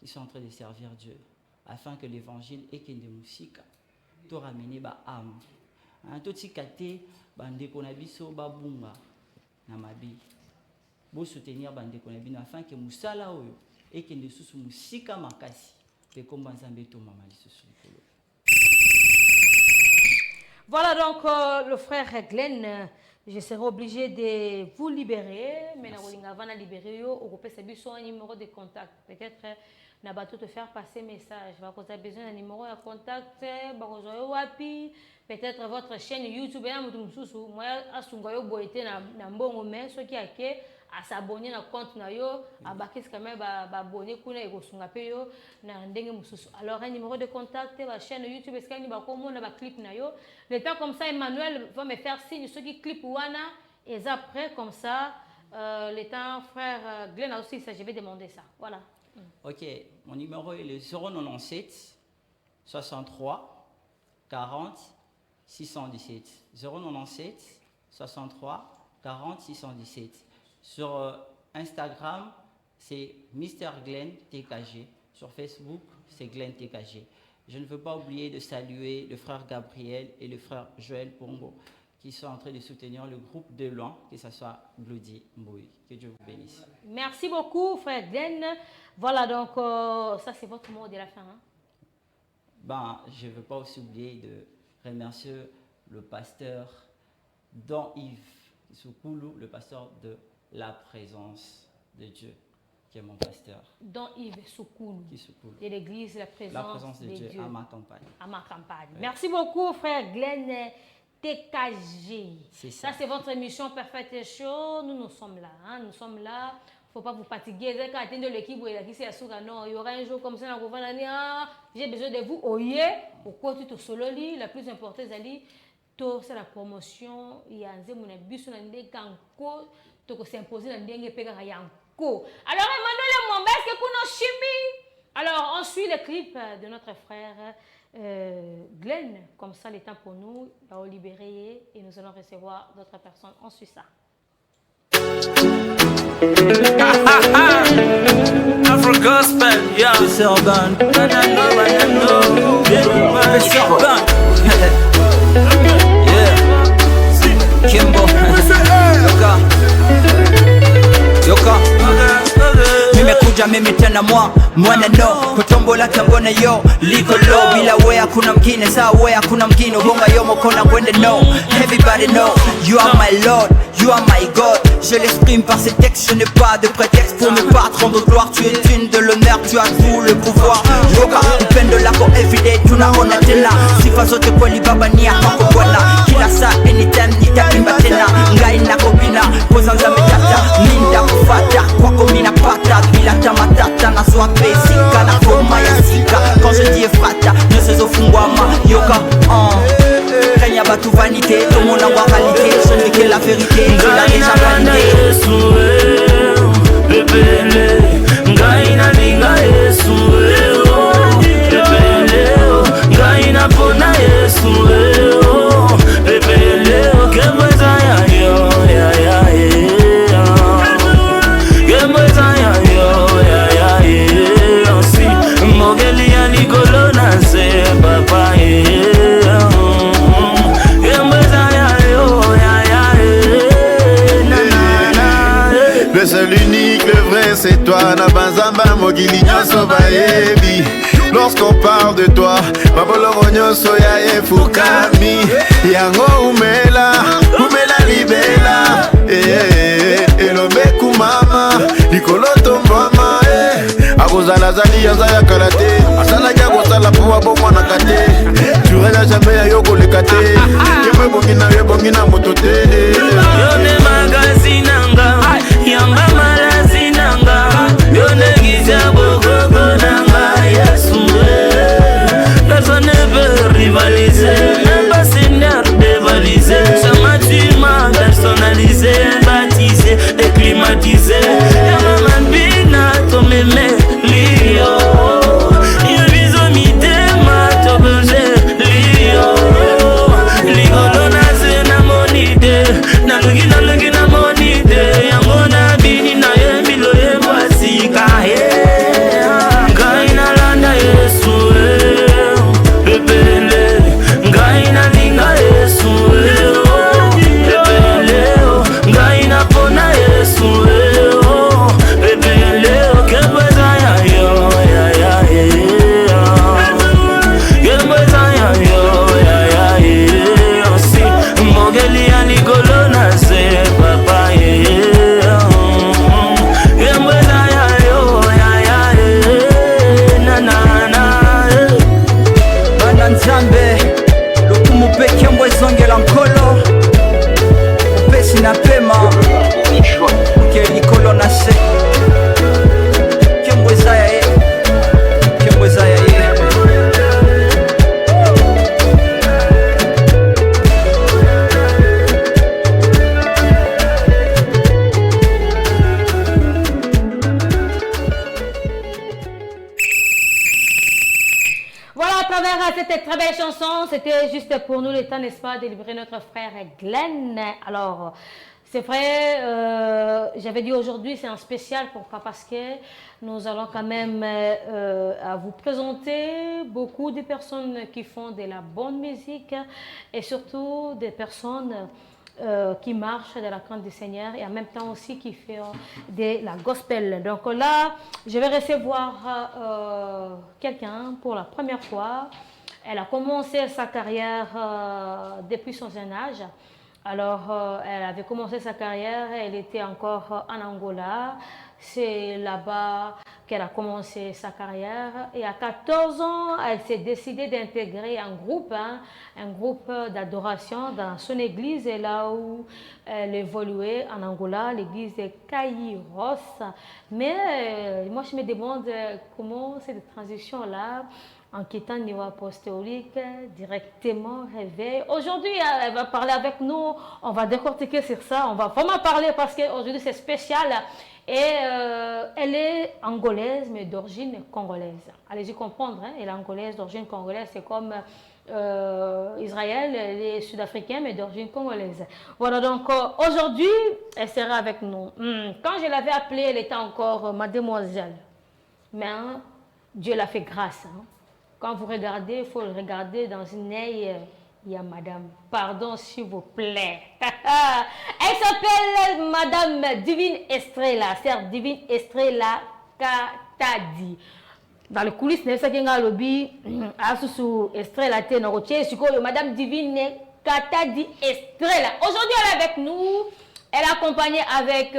qui sont en train de servir Dieu, afin que l'évangile et que les musiques te ramènent ba âme. Un tout petit kate, bande konabiso babunga na mabi. Bo soutenir bande konabino afin que musala oyo et que ne susu musika makasi pe komba nzambe to mama lisusu. Voilà donc le frère Glenn, je serai obligé de vous libérer, mais avant de libérer, on peut savoir un numéro de contact. Peut-être na bateau te faire passer message. Vous avez besoin d'un numéro de contact, peut-être votre chaîne YouTube, moi asungayo boité na mbongo mais ce qui a que à s'abonner na compte na yo, à bakis quand même ba abonner kuna et kosunga pe yo na ndenge mususu. Alors un numéro de contact, la chaîne YouTube est-ce qu'il y a comme on ba clip na yo. Le temps comme ça Emmanuel va me faire signe ceux qui clip wana et après comme ça le temps frère Glenn aussi ça je vais demander ça. Voilà. OK, mon numéro est le 097 63 40 617. 097 63 40 617. Sur Instagram, c'est Mr. Glenn TKG. Sur Facebook, c'est Glenn TKG. Je ne veux pas oublier de saluer le frère Gabriel et le frère Joël Pongo qui sont en train de soutenir le groupe de loin, que ce soit Glody Mboui. Que Dieu vous bénisse. Merci beaucoup, frère Glenn. Voilà, donc ça c'est votre mot de la fin. Hein? Ben, je ne veux pas aussi oublier de remercier le pasteur Don Yves Soukoulou, le pasteur de la présence de Dieu, qui est mon pasteur. Don Yves Soukoulou, de l'église La présence de Dieu à ma campagne. À ma campagne. Oui. Merci beaucoup, frère Glenn TKG. C'est ça. Ça, c'est votre émission Perfect Show. Nous sommes là. Hein? Nous sommes là. Il ne faut pas vous fatiguer. Vous avez atteindre l'équipe. Non, il y aura un jour comme ça. J'ai besoin de vous. Oye, au côté de Sololi, la plus importante, c'est la promotion. Il y a un bus sur le s'imposer dans le pays. Alors, Emmanuel Mwamba, est-ce que vous chimie? Alors, on suit le clip de notre frère Glenn. Comme ça, le temps pour nous, il va libérer et nous allons recevoir d'autres personnes. On suit ça. Afro Gospel, yeah. C'est urbain. C'est urbain. Yeah. Kimbo. Yoka. Nimekuja mimi tena mwana no kutombola tambona yo liko low bila wewe hakuna mngine sawa wewe hakuna mngine bonga yo mokona kwende no everybody know you are my lord you are my god je l'exprime par ces textes je n'ai pas de prétexte pour me battre en gloire tu es digne de l'honneur tu as tout le pouvoir Yoka upendo lako everyday tunaona tena sifa zote kweli baba ni yako bwana kila saa anytime nitaimba tena ngai nako bina pozanza metata minda kufata kwako mina pata bila tamatata na swa pesika na koma ya sika quand je dis frata ne se zofungwama yoka l'unique, le vrai c'est toi. Na banzamba mokili nyonso bayebi. Lorsqu'on parle de toi, mabolongo nyonso ya efukami. Yango umela libela. Elombe kumama, likolo tombama. Akozala zali yazaya karate. Asala kia kosala pouwa bomwa na kate. Turela jamais ya yoko lekate. Yebongina motote. Yone magazinanga, yamba malazinanga. Yone gizya bogogo nanga, Yesu. Personne ne peut rivaliser, même pas seigneur dévalisé. Sama tu m'as personnalisé, baptisé, déclimatisé. Yama mambina, to meme, lio. Yvizo mitema, to beze, lio. Ligolo na zena monide, na lugi na monide. Yango na bini na yemilo yembwasika, Gaina landa Yesu, Pepele, Gaina ninga Yesu, Pepele, Gaina pona Yesu, Pepele, Kebweza ya yo, Kebweza ya yo, si, Mogeli ya ligolo na ze, papa, Kebweza ya yo, Bana Nzambe Lukumu peke mbwe zongela nkolo Upesi na pema Mke likolo na se Kembwe zaya ye Kembwe zaya ye Voilà, à travers cette très belle chanson, c'était juste pour nous le temps, n'est-ce pas, de libérer notre frère Glenn. Alors, c'est vrai, j'avais dit aujourd'hui, c'est un spécial. Pourquoi? Parce que nous allons quand même à vous présenter beaucoup de personnes qui font de la bonne musique et surtout des personnes qui marchent dans la crainte du Seigneur et en même temps aussi qui font de la gospel. Donc là, je vais recevoir quelqu'un pour la première fois. Elle a commencé sa carrière depuis son jeune âge. Alors, elle avait commencé sa carrière, elle était encore en Angola. C'est là-bas qu'elle a commencé sa carrière. Et à 14 ans, elle s'est décidée d'intégrer un groupe d'adoration dans son église. Et là où elle évoluait en Angola, l'église de Kairos. Mais moi, je me demande comment cette transition-là, en quittant le niveau apostolique, directement réveil. Aujourd'hui, elle va parler avec nous, on va décortiquer sur ça, on va vraiment parler parce qu'aujourd'hui c'est spécial. Et elle est angolaise, mais d'origine congolaise. Allez-y comprendre, hein, elle est angolaise, d'origine congolaise, c'est comme Israël, elle est sud-africaine, mais d'origine congolaise. Voilà, donc aujourd'hui, elle sera avec nous. Quand je l'avais appelée, elle était encore mademoiselle. Mais hein, Dieu l'a fait grâce. Hein. Quand vous regardez, il faut le regarder dans une œil. Il y a madame. Pardon, s'il vous plaît. Elle s'appelle Madame Divine Estrella. C'est Divine Estrella Katadi. Dans les coulisses, c'est ça qui est lobby. Asusu Estrella Tenoroche. Madame Divine Katadi Estrella. Aujourd'hui, elle est avec nous. Elle est accompagnée avec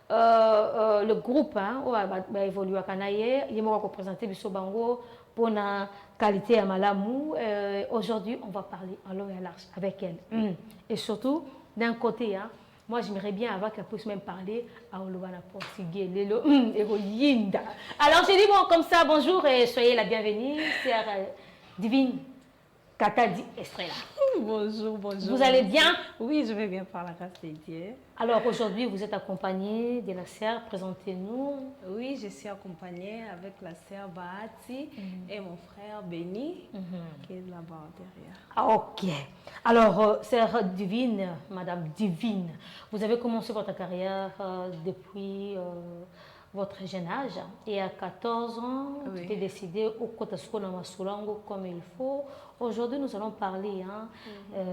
le groupe. Hein, va évoluer à Kanaye. Il va représenter Bisso Bango pour la qualité à Malamou. Aujourd'hui, on va parler en long et en large avec elle. Et surtout, d'un côté, hein, moi, j'aimerais bien avant qu'elle puisse même parler à Olubana portugais, Lelo, Yinda. Alors, je dis bon, comme ça, bonjour et soyez la bienvenue, sœur Divine Katadi Estrella. Bonjour, bonjour. Vous allez bien? Oui, je vais bien par la grâce de Dieu. Alors, aujourd'hui, vous êtes accompagnée de la sœur, présentez-nous. Oui, je suis accompagnée avec la sœur Bahati et mon frère Béni, qui est là-bas derrière. Ah, ok. Alors, sœur Divine, Madame Divine, vous avez commencé votre carrière depuis votre jeune âge. Et à 14 ans, Oui. tu t'es décidé au Kotasuko Namasulango comme il faut. Aujourd'hui, nous allons parler.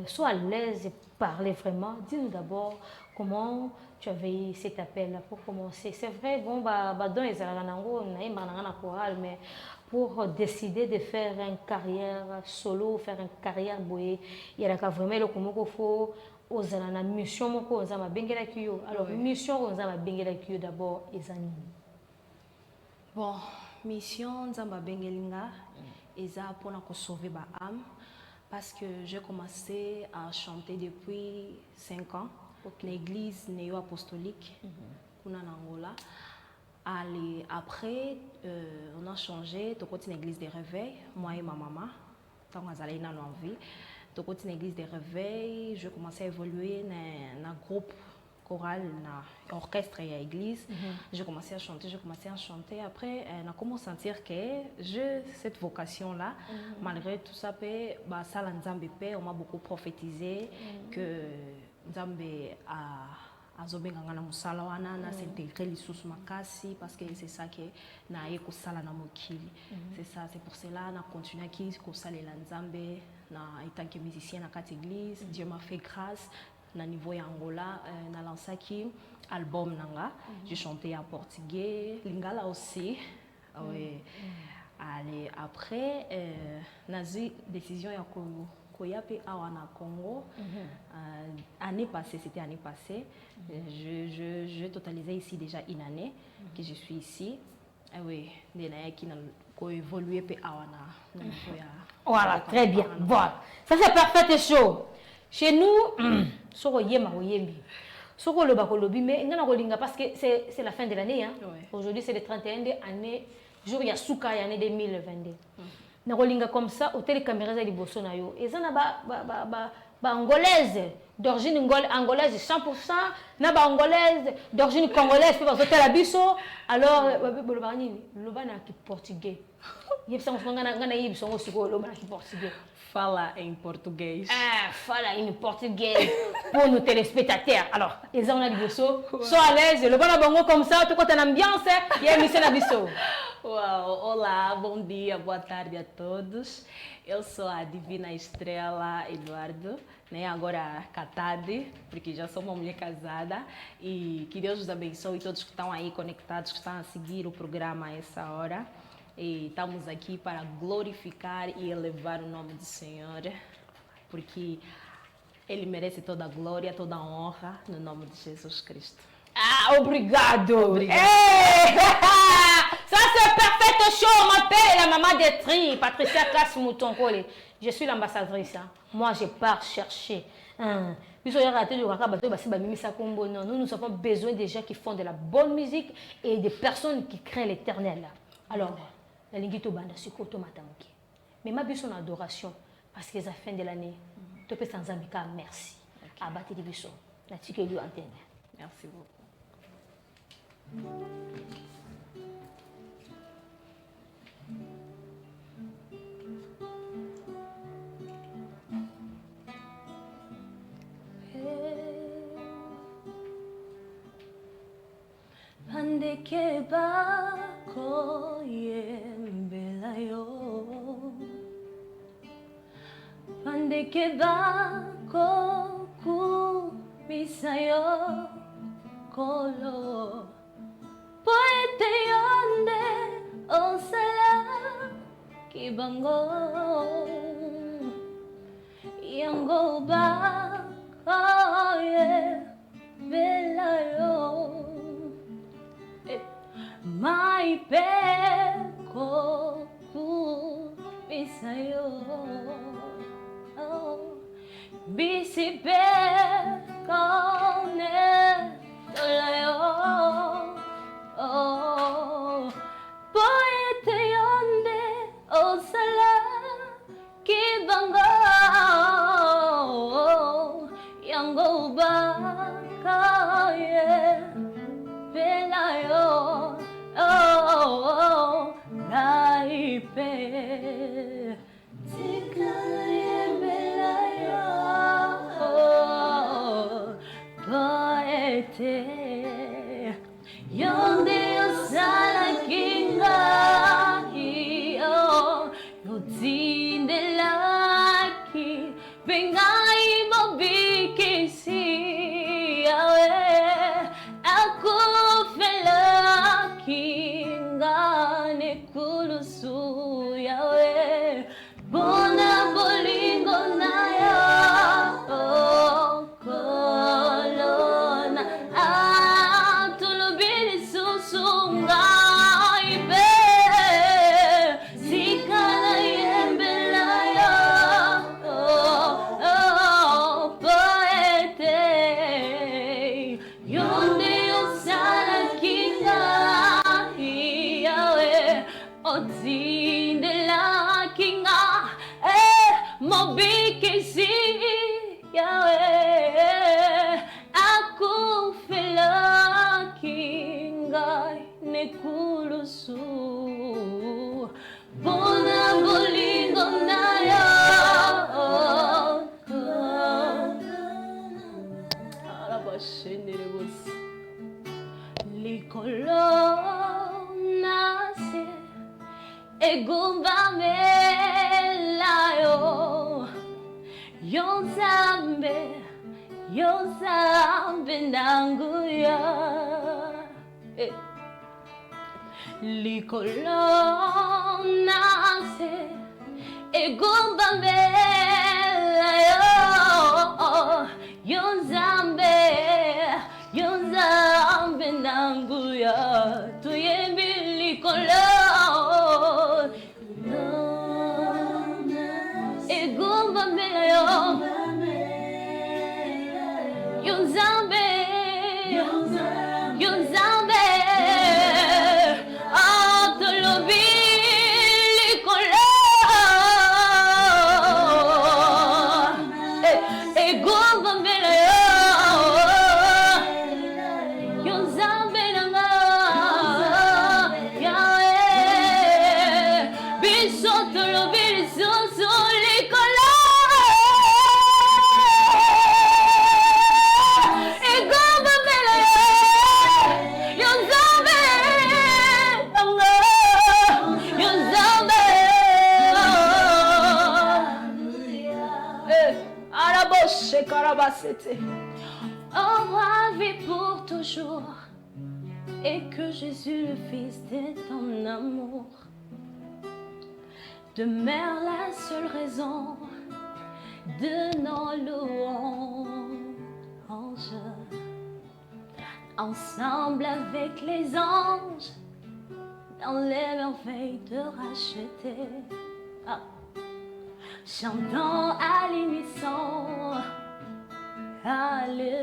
Sois à l'aise et parler vraiment. Dis-nous d'abord comment tu avais eu cet appel pour commencer. C'est vrai, bon, dans les chorale, mais pour décider de faire une carrière solo, faire une carrière boye, il y a vraiment le comment faut aux ana mission moko on zama bengela kiyo. Alors mission on zama bengela kiyo d'abord ezani. Bon, mission Nzamba Bengelinga eza pour sauver ma âme parce que j'ai commencé à chanter depuis 5 ans l'église néo-apostolique kuna na Angola. Allez, après on a changé, to côté l'église des réveils, moi et ma maman, tant qu'on allait dans l'envie, to côté l'église des réveils, je commençais à évoluer dans un groupe choral, dans orchestre et à l'église. J'ai commencé à chanter. Après, on a commencé à sentir que j'ai cette vocation-là. Malgré tout ça, ça, on m'a beaucoup prophétisé que Nzambe a zobenganga na musala wana na s'intégrer lisusu makasi parce que c'est ça que na ye kosala na mokili. C'est ça, c'est pour cela na continuer qui kosalela Nzambe na étant que musicien na kati église. Dieu m'a fait grâce na niveau ya Angola na lancé qui album nanga. J'ai chanté en portugais, lingala aussi. Oui. Allez, après nazi décision ya Koyape Awana Congo. Année passée, c'était année passée. Je totalisais ici déjà une année que je suis ici. Oui, des années qui ont évolué pe Awana. Voilà, très bien. Voilà. Ça c'est parfait et chaud. Chez nous, soko yema oyembi. Soko le bakolobi mais ngana kolinga parce que c'est la fin de l'année hein. Aujourd'hui c'est le 31 de année jour ya suka année 2022. Na kolinga comme ça hôtel caméra za liboso na yo ezana ba angolaise d'origine angolaise 100% na ba angolaise d'origine congolaise pe ba la biso alors boloba nini loba na ki portugais yebisa ngana yebisa ngo siko loba na ki portugais. Fala em português. Fala em português pour nos téléspectateurs. Alors, ils ont liboso, sois à l'aise, le bon abongo comme ça, tu côté l'ambiance et émission na biso. Uau, olá, bom dia, boa tarde a todos. Eu sou a Divina Estrela Eduardo, né? Agora Catade, porque já sou uma mulher casada. E que Deus os abençoe todos que estão aí conectados, que estão a seguir o programa a essa hora. E estamos aqui para glorificar e elevar o nome do Senhor, porque Ele merece toda a glória, toda a honra, no nome de Jesus Cristo. Obrigado! Ça c'est parfait show, on m'appelle la maman des tri, Patricia Casse Mouton Collé. Je suis l'ambassadrice. Moi, je pars chercher. Nous avons besoin des gens qui font de la bonne musique et des personnes qui craignent l'éternel. Alors, la lingito banda sikoto matamuki. Mais ma biso en adoration parce que c'est la fin de l'année. Tu peux sans amika merci. Abati biso. La tikelu antenne. Merci beaucoup. Pandeke bako yembela yo, pandeke bako kumisa yo, kolo poete yonde osala kibango, yango bako yembela yo. Mai peko kumisayo, bisi peko ne tolayo, poete yonde osala kibango, yango bakaye pelayo. Naipe Tikaye Belayo Poete sunga ibe sikana yembela ya poete yonde osala kinga yawe otinde la kinga mobikisi yawe akufela kinga nekulusu bona bolingo nayo arabashendere bose likolo nase egumba melayo Yonzambe nanguya likolo nase egumba melayo Yonzambe nanguya tuyembi likolo egumba melayo Yonzambe atolobi likolo egumba melayo Yonzambe nanga yawe biso tolobi lisusu likolo Au roi vit pour toujours et que Jésus le Fils est ton amour. Demeure la seule raison de nos louanges. Ensemble avec les anges dans les merveilles de racheter. Chantons à l'unisson, Alléluia.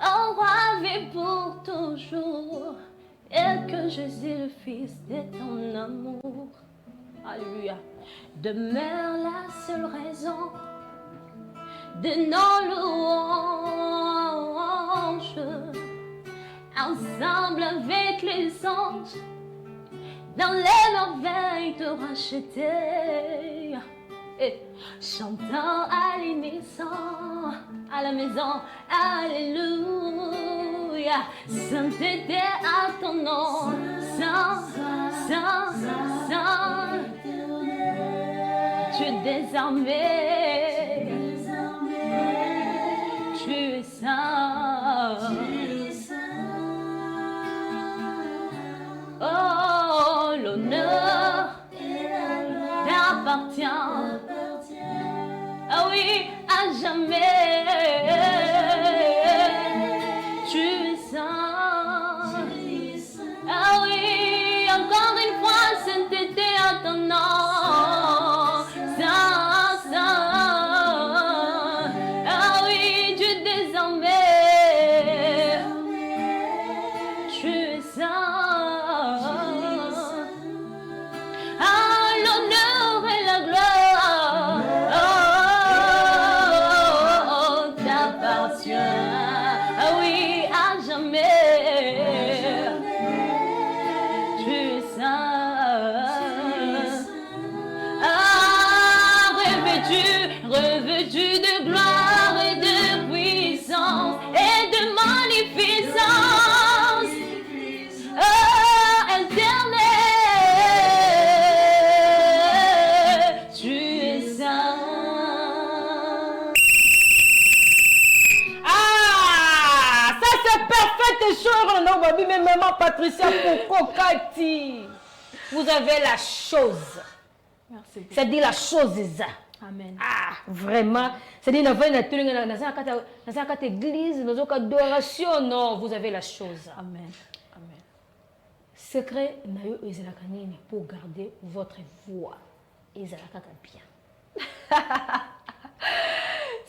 Au roi vit pour toujours, et que Jésus le Fils de ton amour. Alléluia. Demeure la seule raison de nos louanges. Ensemble avec les anges, dans les merveilles de racheter. Et chantant à l'unisson, à la maison, Alléluia. Sainteté à ton nom, Saint, Saint, Saint. Tu es désarmé, tu es saint. Oh, l'honneur t'appartient. Ah oui, à jamais. Tu es saint. Ah oui, encore une fois, sainteté à ton nom. Saint, saint. Ah oui, Dieu désormais. Tu es saint. Revêtu de gloire et de puissance et de magnificence, éternel, tu es saint. Ah, ça c'est parfait, chose. Non, baby, mais maman Patricia Pokokati, vous avez la chose. Merci. C'est dit la chose, ça. Amen. Ah, vraiment. C'est-à-dire, dans une église, dans une adoration, non, vous avez la chose. Amen. Amen. Secret, pour garder votre voix. Bien.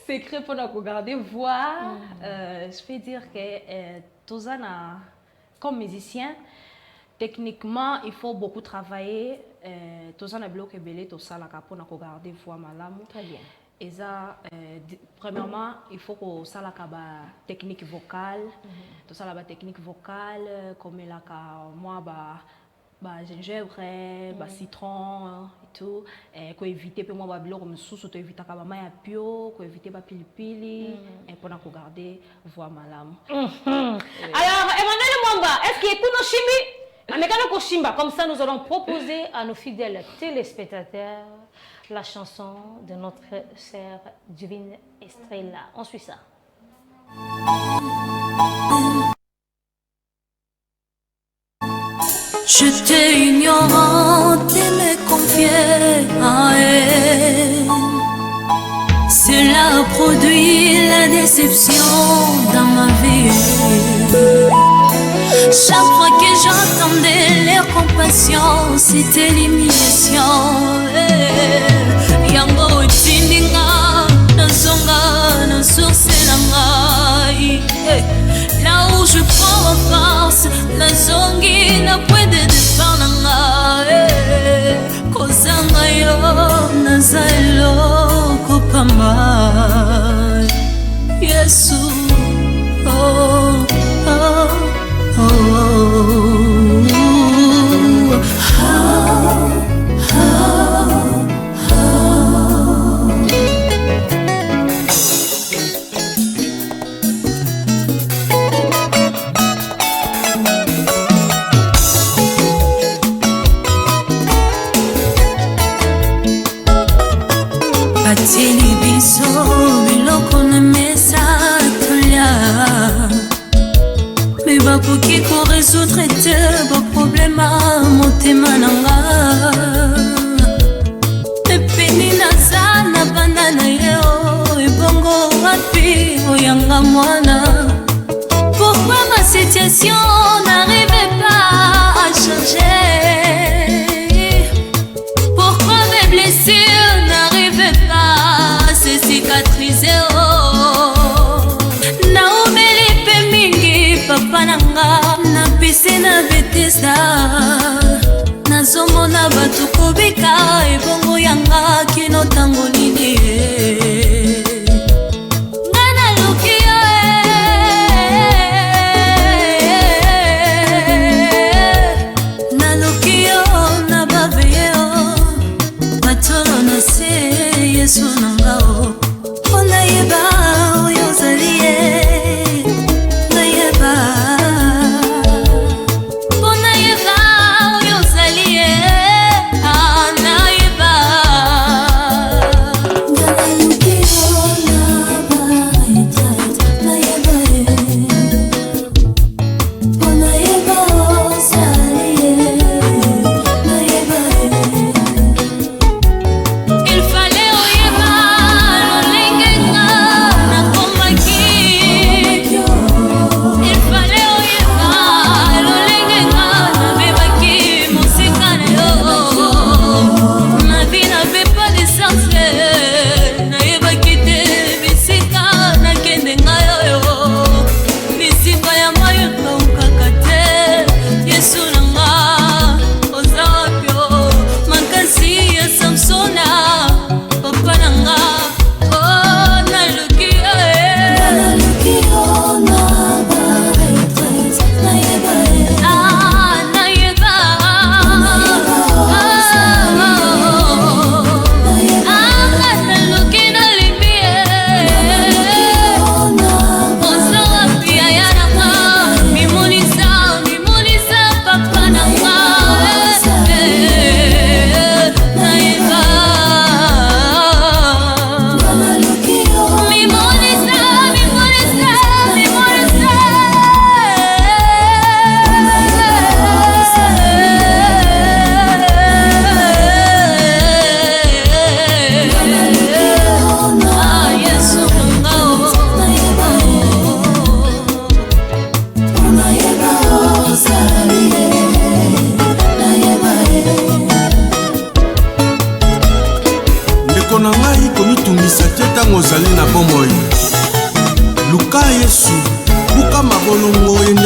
Secret pour nous garder voix. Je peux dire que tous comme musicien, techniquement, il faut beaucoup travailler. Tous les blocs belé, tout ça, pour nous garder voix malamu. Très bien. Et ça, premièrement, il faut que ça la technique vocale, tout ça la technique vocale, comme la moi gingembre, citron et tout, pour éviter pour moi biloko mususu to éviter ka mama ya pio, pour éviter ba pilipili et pour nous garder voix malamu. Alors Emmanuel Mwamba, est-ce qu'il y a kuno shimbi? Comme ça, nous allons proposer à nos fidèles téléspectateurs la chanson de notre chère Divine Estrella. On suit ça. J'étais ignorante et me confiais à elle. Cela a produit la déception dans ma vie. Chaque fois que j'entendais leur compassion, c'était l'humiliation. Yango tindinga, nazonga, nasorcelanga. Là où je prends ma force, nazongi na puede défendre. Kozanga yo, nazaelo kopamba. Yesu, oh, oh. Batili biso biloko na mesa tolia. Mais bakoki ko résoudre te ba problema motema nanga. Epeni naza na banda na yo ebongo wapi oyanga mwana. Pourquoi ma situation n'arrivait pas à changer? Pourquoi mes blessures n'arrivaient pas à se cicatriser? Papa nanga na piscine Bethesda nazomona batu kobika ebongo yanga kino tango nini ngana lukia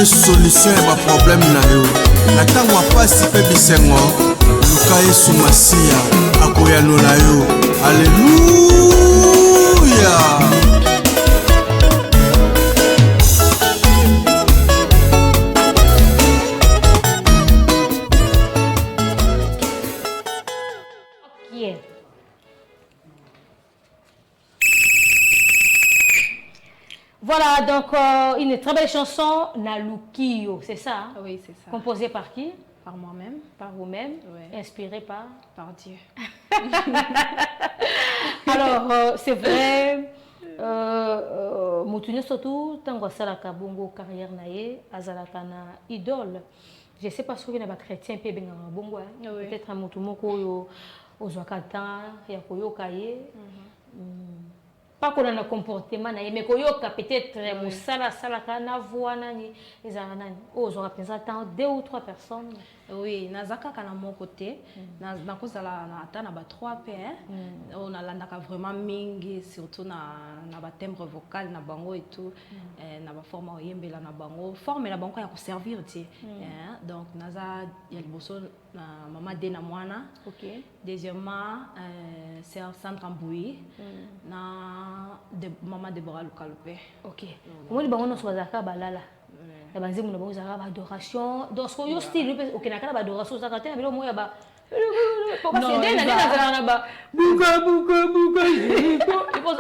trouver solution ya baproblème na yo na ntango apasi mpe bisengo luka yesu masiya akoyanola yo. Alleluya. Voilà, donc une très belle chanson, Nalukio, c'est ça hein? Oui, c'est ça. Composée par qui? Par moi-même. Par vous-même, Ouais. Inspirée par? Par Dieu. Alors, c'est vrai, Moutouné surtout, tango salaka bongo carrière naie, azalaka na idole. Je sais pas si vous avez chrétien pe benga bongo, peut-être un moutoumoko yo ozwakata ya koyoka ye. Pas qu'on a un comportement, mais qu'on a peut-être moussala salaka na voix nani ezanani. Oh, j'aurais pensé attendre 2 ou 3 personnes. Oui, nazaka kana mon côté, na kozala na ata na ba 3 p. On a landaka vraiment mingi surtout na ba timbre vocal na bango et tout, na ba forme oyembela na bango, forme na bango ya ko servir ti. Donc naza ya liboso na mama de na mwana. OK. Deuxièmement, c'est Sandra Mboui na de maman Deborah Lukalupe. OK. Moi les bango no swazaka balala. La banzimu na bango zaka ba adoration. Donc ce yo style OK na kana ba adoration zaka te na bilo moya ba Pourquoi c'est des na ba buka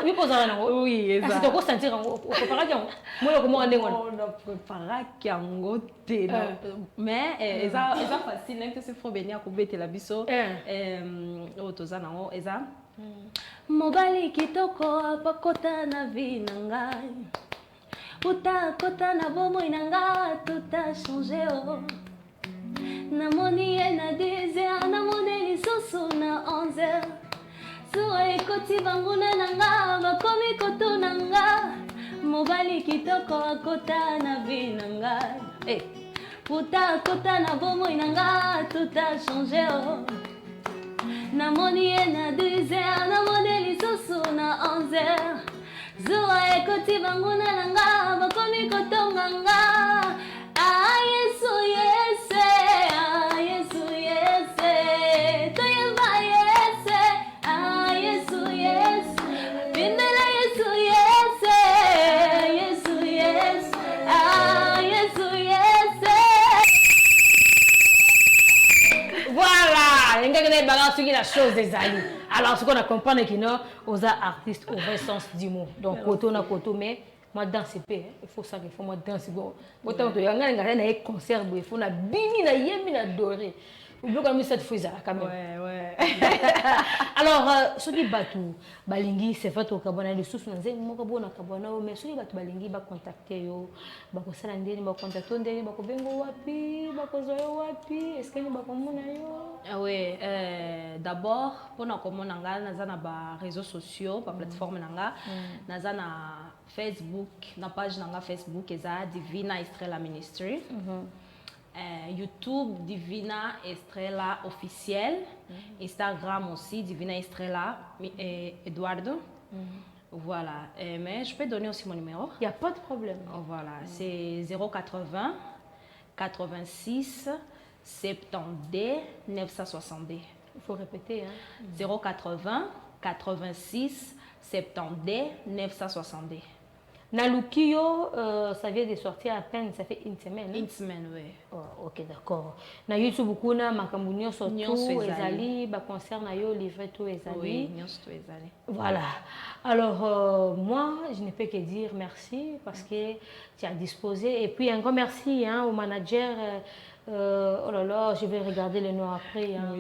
il pose na oui exact. Tu peux sentir on prépare que moi comment on prépare kiango te mais eza facile même que c'est faut venir ko betela biso o tozana ngo eza mobali kitoko apakota na vinanga utakota na bomoi nanga tout a changé oh. Namoni na 10h, namoni lisusu na 11h. Sura ekoti banguna nanga, bakomi koto nanga. Mobali kitoko akota na vinanga. Puta kota na bomoi nanga, tout a changé oh. Namoni na 10h, namoni lisusu na 11h. Sura ekoti banguna nanga, bakomi koto nanga. Ah Yesu Yesu, ah Yesu Yesu, toyeba Yesu, ah Yesu Yesu, bindela Yesu Yesu, Yesu Yesu, ah Yesu Yesu. Voilà, les gars qui la chose des amis. Alors ce qu'on a compris que non, aux artistes au vrai sens du mot. Donc koto na koto mais moi danse il faut ça qu'il faut moi danse bon autant que yanga ngana na concert il faut na bini na yemi na doré ou bien comme cette fois quand même ouais alors ce qui batu balingi c'est fait au kabona le sous na nzembo moko bona kabona mais ce qui batu balingi ba contacter yo ba ko sala ndeni ba contacter ndeni ba ko bengo wapi ba ko zoyo wapi est-ce que ni ba ko mona yo oui d'abord pour na komona nga naza na ba réseaux sociaux ba plateforme nanga naza na Facebook, na page nanga Facebook eza Divina Estrella Ministry. YouTube Divina Estrella officiel. Instagram aussi Divina Estrella Eduardo. Voilà. Mais je peux donner aussi mon numéro. Il n'y a pas de problème. Voilà. C'est 080 86 70 962. Il faut répéter. Hein? 080 86 70 962. Nalukio, ça vient de sortir à peine, ça fait une semaine. Une semaine, oui. Oh, ok, d'accord. Na YouTube, beaucoup na makambunyo surtout, ezali, ba concert na yo livré tout ezali. Oui, tout ezali. Voilà. Alors, moi, je ne peux que dire merci parce que tu as disposé. Et puis, un grand merci au manager. Oh là là, je vais regarder le nom après. Hein.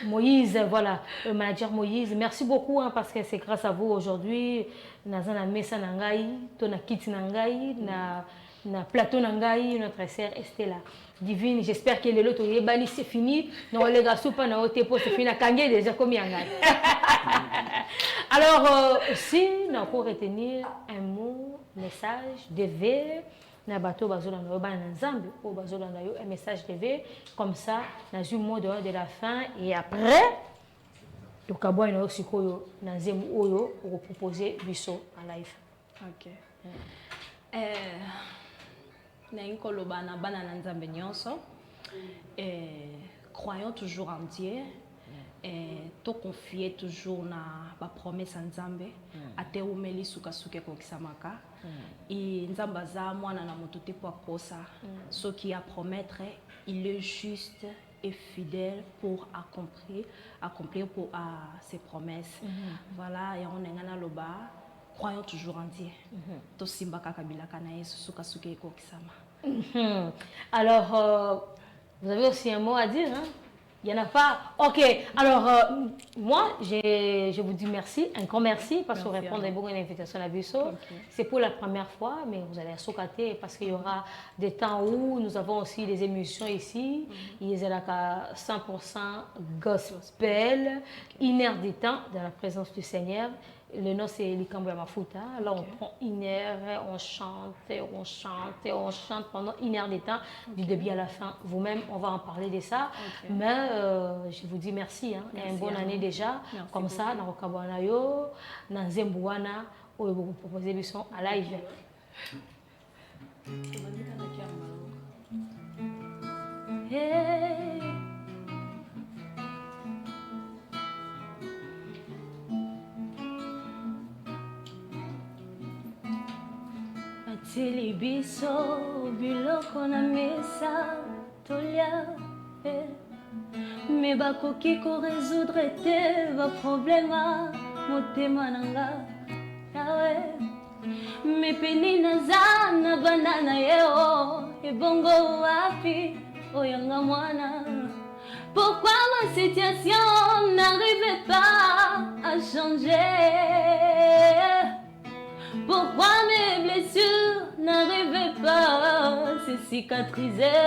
Moïse, voilà, le manager Moïse. Merci beaucoup parce que c'est grâce à vous aujourd'hui. Nazana mesa nangai, tona kiti nangai, na plateau nangai, notre sœur Estella. Divine, j'espère que le lot est c'est fini. Non, les gars, soupa na otepo, c'est fini. Kangé déjà comme yangai. Alors, aussi, on a encore retenir un mot, message, devoir. Na bateau bazola na ba na nzambe o bazola na yo un message TV comme ça na ju mot de la fin et après to kabwa ina sikoyo na nzembo oyo o proposer biso en live. OK. koloba na bana na nzambe nyonso. Croyons toujours en Dieu. To confier toujours na ba promesse en Nzambe. Ate umeli suka suke ko kisamaka. Et Nzamba za mwana na moto te po akosa. Ce qui a promettre, il est juste et fidèle pour accomplir pour ses promesses. Voilà, et on est dans le bas. Croyons toujours en Dieu. To simba kakabila kana Yesu suka suke ko kisama. Alors, vous avez aussi un mot à dire, hein? Il n'y en a pas. Ok, alors moi, je vous dis merci, un grand merci, parce que vous répondez beaucoup à l'invitation à la Busso. C'est pour la première fois, mais vous allez soukater parce qu'il y aura des temps où nous avons aussi des émissions ici. Il y a 100% gospel, une heure de temps dans la présence du Seigneur. Le nom c'est Likambo Mafuta. Là on prend une heure, on chante pendant une heure de temps, du début à la fin. Vous-même, on va en parler de ça. Mais je vous dis merci, hein. Une bonne année déjà. Merci comme beaucoup. Ça, dans Rokabwana yo, dans Zembouana, où vous proposez des sons à live. Hey. Batili biso biloko na mesa tolia me bakoki ko résoudre te ba problema motema nanga yawe me peni naza na banana yeo ebongo wapi oyanga mwana. Pourquoi ma situation n'arrive pas à changer? Pourquoi mes blessures n'arrivaient pas à se cicatriser?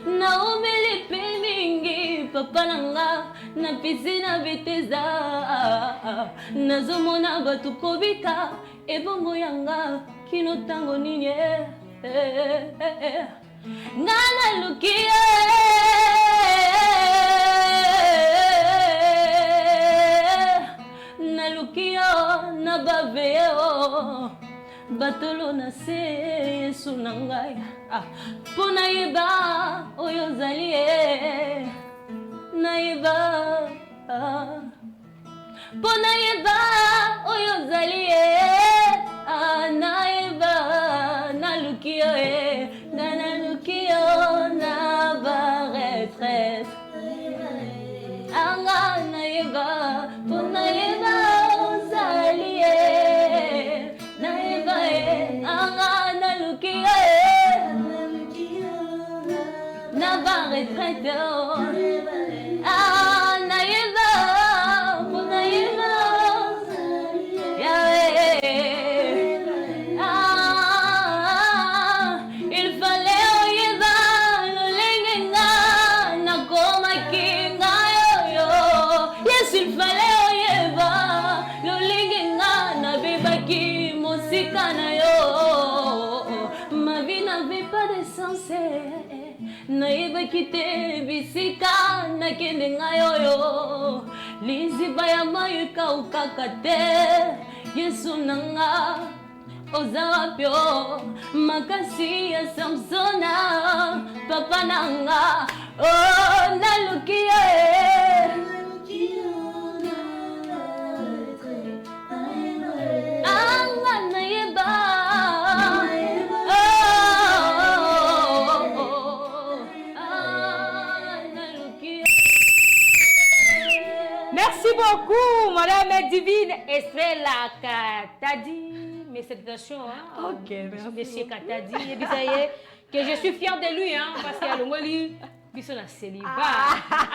Naome les peningi papa nanga na piscina beteza nazomona batu kobika ebongo yanga kino tango ninye ngana lukie nalukio na baveo batolo na se Yesu na ngai pona yeba oyo zalie na yeba pona yeba oyo zalie na yeba nalukio nalukio na ba retraite anga na yeba pona yeba ozalie na yeba anga nalukio na ba retraite na yeba pona yeba il fallait oyeba lolengenga na koma kinga yo yes il fallait oyeba lolengenga na bebaki mosika na yo ma vie n'avait pas de sens naibaki te bisika nakendenga yoyo liziba ya mayo ekaukaka te Yesu nanga ozapyo makasi ya Samsona papa nanga oh nalukia anga nayeba Merci beaucoup, Madame Divine Estrella Katadi. Mes salutations, hein. Ok, merci. Monsieur Katadi, et puis ça y est, que je suis fière de lui, hein, parce qu'il y a le mot lui, puis son célibat.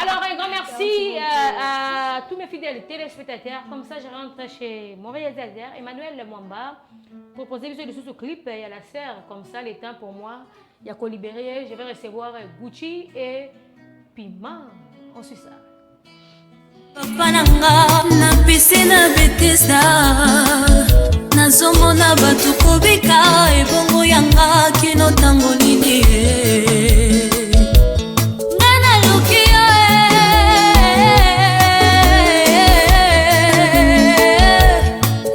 Alors, un grand merci à tous mes fidèles téléspectateurs. Comme ça, je rentre chez mon réalisateur, Emmanuel Mwamba, pour proposer ce clip. Il y a la sœur, comme ça, le temps pour moi. Il y a qu'au libérer, je vais recevoir Gucci et Piment. On suit ça. Papa nanga na piscina betesa nazomona batu kobika ebongo yanga kino tango nini ngana lukio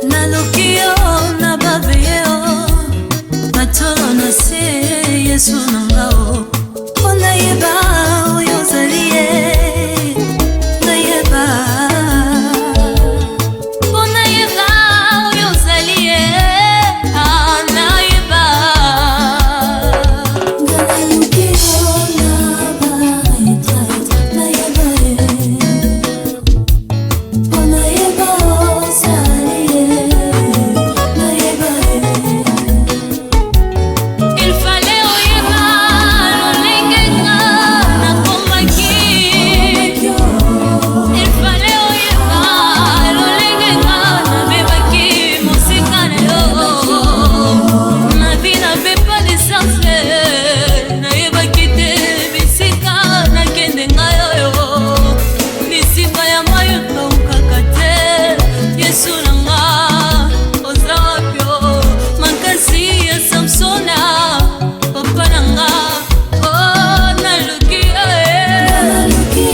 na lukio na babeo batolo Yesu nangao Onayeba oyozalie Nayeba Onayeba oyozalie Nayeba Galalukiro naba etat Nayeba Onayeba ozalie Nayeba Il fallait oyeba lolengenga nakomaki Il fallait oyeba lolengenga nabebaki mosika na yo Ma vie n'avait pas de sens nayebaki te bisika nakende ngai oyo bisika ya mai okaukaka te Yesu nanga oza wapi o makasi ya Samsona papa nanga naluki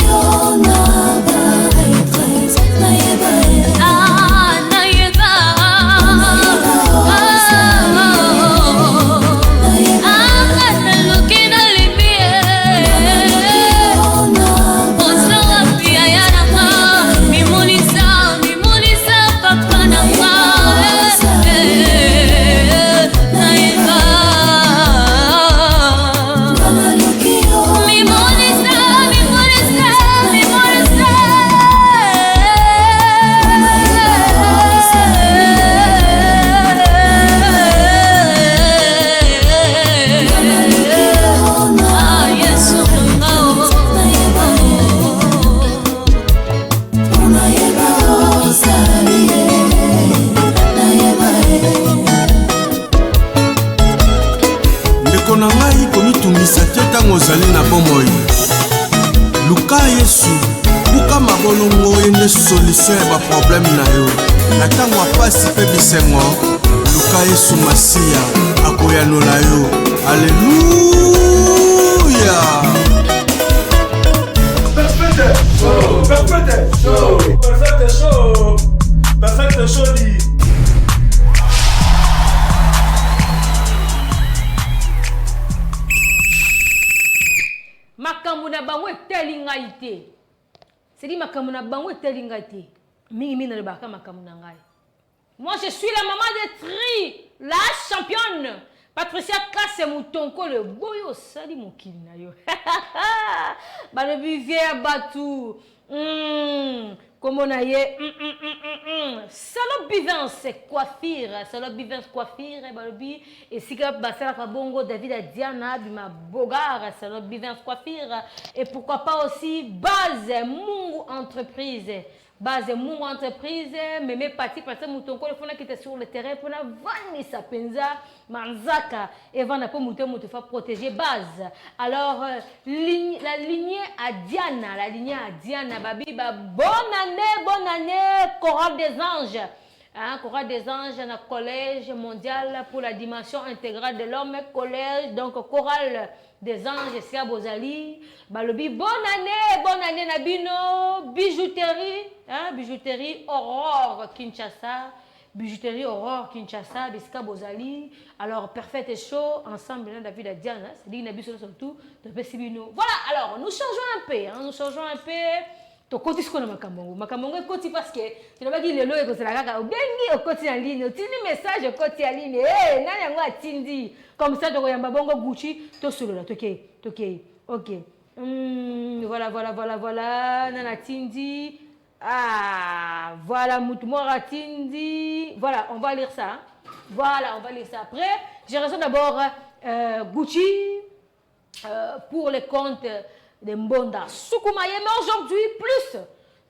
yo naba maîtresse nayeba nayeba naluki nalimbi oza wapi aya nanga mimonisa papa nanga nayeba mimonisa Yesu nangao Onayeba ozalie Nayeba ndeko na ngai komitungisa te ntango ozali na bomoi luka Yesu buka mabolongo oyo nde solution ya baproblème na yo na ntango apasi mpe bisengo luka Yesu masiya akoyanola yo aleluya Perfect show dit. makambo na bango eteli ngai te c'est-à-dire makambo na bango eteli ngai te mingi nalobaka makambo na ngai. Moi je suis la maman de Tri, la championne Patricia Kase Mutonko le boyo sali mokili na yo balobi vie batu comment on a Salo Bivance coiffure, Salo Bivance coiffure, balobi et si basala kabongo David a Diana bima bogar Salo Bivance coiffure et pourquoi pas aussi Base Mungu entreprise. Base Mungu entreprise, mais mes parties parce que Mutonko le fond qui était sur le terrain pour la vendre sa penza manzaka et vendre pour Mutonko faut protéger base. Alors la lignée à Diana, babi bonne année chorale des anges. Hein, chorale des anges dans le collège mondial pour la dimension intégrale de l'homme collège donc chorale des anges c'est à Bozali balobi bonne année Nabino bijouterie hein bijouterie Aurore Kinshasa Biska Bozali alors parfait et chaud ensemble là David a Diana c'est dit Nabiso surtout de Pesibino voilà alors nous changeons un peu to koti siko na makambo koti parce que tu n'as pas dit le loye ko sala kaka bengi o koti en ligne o tindi message o koti en ligne nani yango atindi comme ça to yamba bongo Gucci to solo la toke OK voilà nana tindi voilà mutumora tindi voilà on va lire ça après j'ai raison d'abord Gucci pour les comptes de Mbonda Soukumaye mais aujourd'hui plus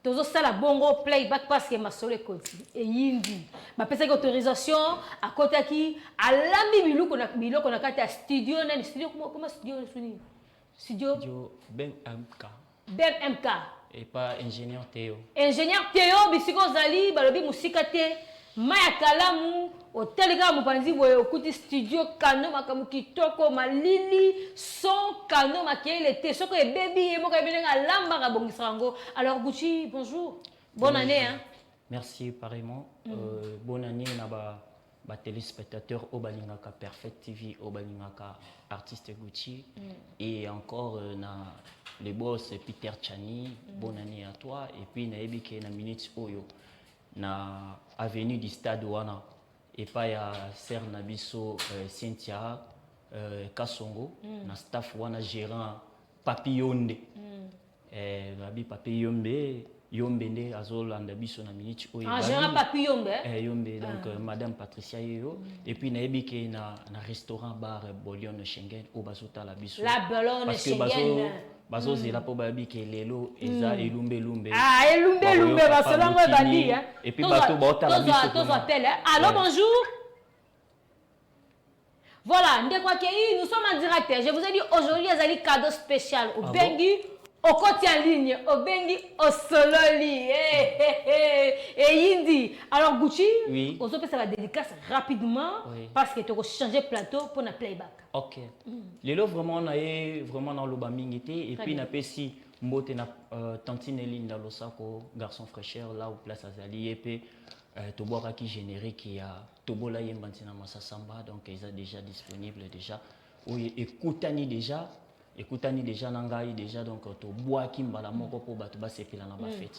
tozo sala bongo playback parce que ma solo koti et yindi ma pesa ki autorisation à côté qui à l'ami biloko na kati studio na studio comment studio suni studio BMK et pas ingénieur Théo bisiko zali balobi musika te maya kalamu hotel mopanzi boye okuti studio kano makamu kitoko malili son kano makele te soko e baby moko ebenga lamba ka bongisa ngo. Alors Gucci bonjour bonne année hein. Merci pareillement bonne année na ba ba téléspectateurs au balingaka Perfect TV, au balingaka artiste Gucci et encore les boss Peter Chani, bonne année à toi et puis na ebike na minute oyo na avenue du stade wana et pas ya Ser Nabiso Cynthia Kasongo na staff wana gérant Papillonde Babi Papillonde Yombe nde azolanda biso na minute oyo gérant Papillonde Yombe donc madame Patricia Yo et puis na ebike na restaurant bar Bolion Schengen au bazota la biso la Bolion Schengen bazo zela po babi ke lelo eza elumbe basolongo bandi et puis bato bota la biso tous appellent allô bonjour. Voilà, nous sommes en direct. Je vous ai dit aujourd'hui, il y a un cadeau spécial au Bengi, au côté en ligne, au Bengi, au Sololi. Et Yindi. Alors, Gucci, aujourd'hui, ça va dédicace rapidement parce que tu vas changer de plateau pour un playback. Ok. Lelo, vraiment, on est vraiment dans l'obamingité. Et puis, on a aussi mbote na Tantine Eline dans l'Osako, garçon fraîcheur, là où place Azali. Et puis, Toboara qui générique, il y a Tobola Yembantina Massasamba, donc ils sont déjà disponibles déjà. Oui, écoutani déjà nangai déjà, donc Toboa Kimbala Moko pour Batuba Sepila na Bafet.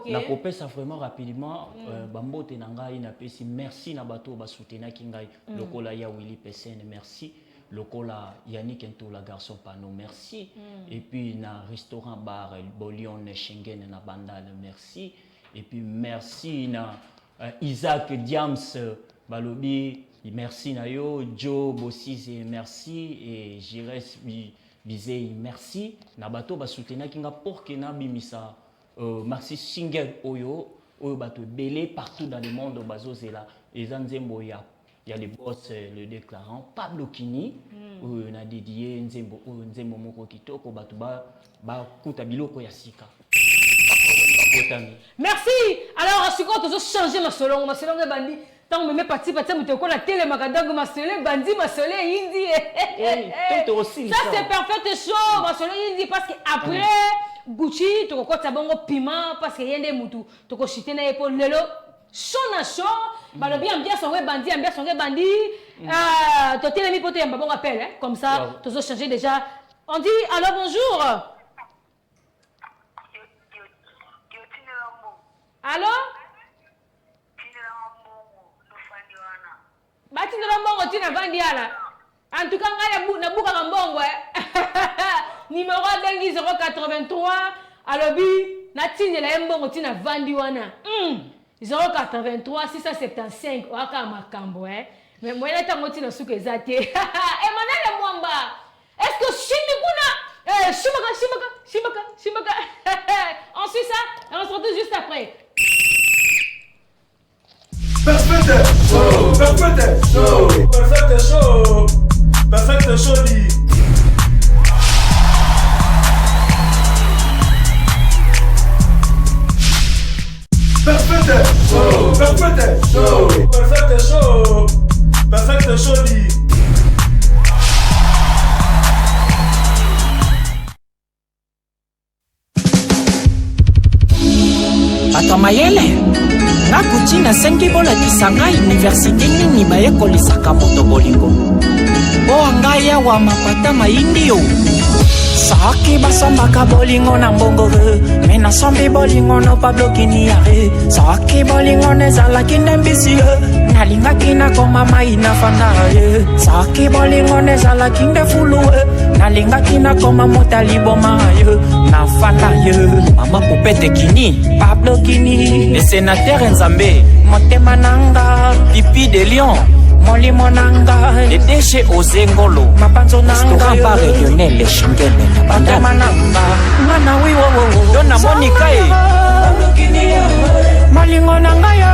Na copé ça vraiment rapidement, Bambote Nangai na Pesi, merci na Bato Basutena Kingai, Lokola Ya Willy Pesen, merci. Lokola Yannick Ento la garçon Pano, merci. Et puis na restaurant bar Bolion Schengen na Bandal, merci. Et puis merci na Isaac Diams Balobi, merci na yo, Joe Bossise, merci et Jires Bizei, merci. Na bato ba soutenir kinga pour que na bimisa merci single oyo bato belé partout dans le monde bazo zela ezanzembo ya les boss le déclarant Pablo Kini on a dédié nzembo moko kitoko bato ba kuta biloko ya sika. Merci. Alors, si tu as changé ma selon bandi, tant me met parti parti me te la télé magadag ma selon bandi ma selon indi. Ça c'est parfait show ma selon indi parce que après Gucci tu ko ta bongo piment parce que yende mutu tu ko chiter na épaule lelo show na show ba bien son bandi to télé mi pote ba bon appel comme ça tu as changé déjà. On dit alors bonjour. Allô? Bati ndo mbongo tina vandiana. En tout cas ngaya na buka mbongo Numéro bengi 083 alobi na tine la mbongo tina vandiwana. 083 675 waka makambo Mais moi là tango tina suka ezate. Emmanuel Mwamba. Est-ce que Shimikuna Shimaka. On suit ça et on se retrouve juste après. Perfect show dit. Perfect show dit. Bato mayele Nakuti na sengi bola kisanga université nini bayekolisaka moto bolingo o ngai awa mapata maindi yo Saki basambaka bolingo na mbongo me nasombi bolingo no Pablo Kini yare Saki bolingo nezalaki ndembisi nalingaki nakoma mai na fanda Saki bolingo nezalaki ndefulu nalingaki nakoma motali boma na fanda Mama Poupette Kini Pablo Kini le sénateur Nzambe motema nanga Pipi de Lion Moli monanga les déchets aux engolo mapanzo nanga par Lionel les Schengen banda manamba ngana wi wo dona Monica malingo nanga yo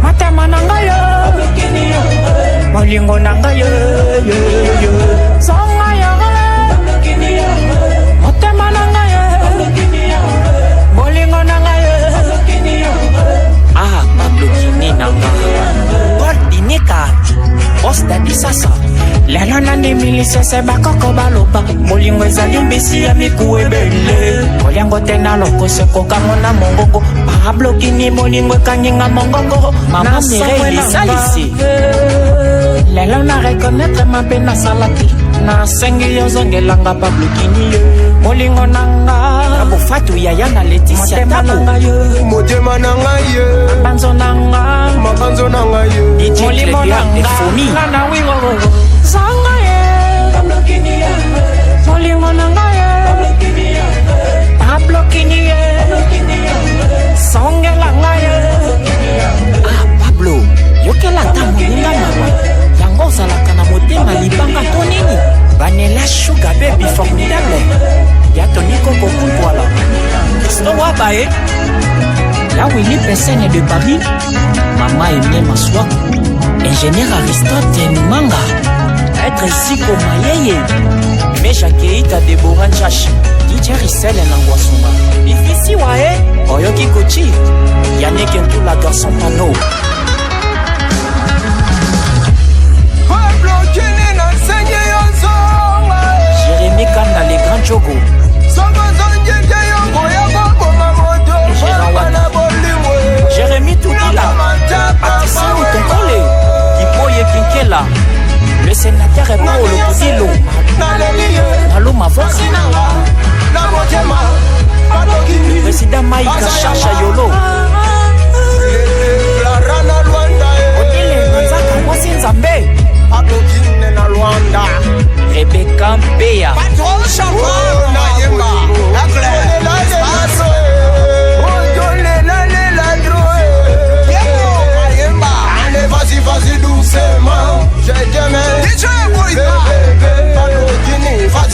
matema nanga yo malingo nanga yo songa yo matema nanga yo malingo nanga yo Pablo Kini nanga Nika Osta di sasa la lelo nandimilisese bakoko baloba molingo ezali mbisi ya miku ebele koliango te na lokose kokango na mongongo parablokini molingo ekanginga mongongo mama mirei lisalisi lelo na reconnaître mabe nasalaki nasengi yozongelanga pablokini ye molingo nanga bofatu yaya na Leticia tabu motema nanga ye mabanzo nanga ye molimo nanga nana wingo zanga ye pablokini ye molingo nanga ye pablokini ye songelanga ye Pablo yokela ta moninga mawa yango ozalaka na motema libanga to nini Vanilla Sugar Baby formidable ya Toniko Kokumpwala Christo Wabae la Willy Pessene de Paris Mama Emile Maswaku ingénieur Aristote Manga être ici comme Mayeye Meja Keita Deborah Njashi DJ Rissel Nangwasumba Bifisi Wae Oyoki Kochi Yannick Ntula garçon panneau Jérémy Kanda les grands Jogo Jérémy Toudila Patricia Outonkole Ipoye Kinkela le sénateur est Paolo Poudilo Malo Mavoka le président Maïka Chacha Yolo Odile Nanzaka Mwasi Nzambe Rebecca Mbea Vas-y doucement, j'ai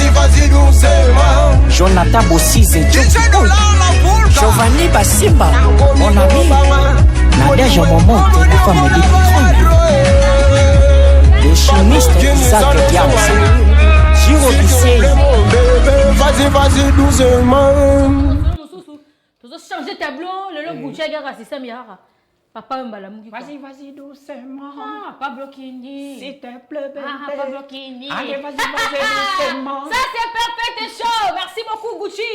vas-y doucement. Jonathan Bossize Giovanni Basimba mon ami Nadège Momo Téléfa me dit le chimiste Isaac Diams Giro Bissey vas-y doucement. Tu dois changer tableau, le long boucher gars assistant miara. Papa Mbalamuki. Vas-y doucement. Ah, Pablo Kini. S'il te plaît, bébé. Ah, Pablo Kini. Allez, vas-y doucement. Ça, c'est Perfect Show. Merci beaucoup, Gucci.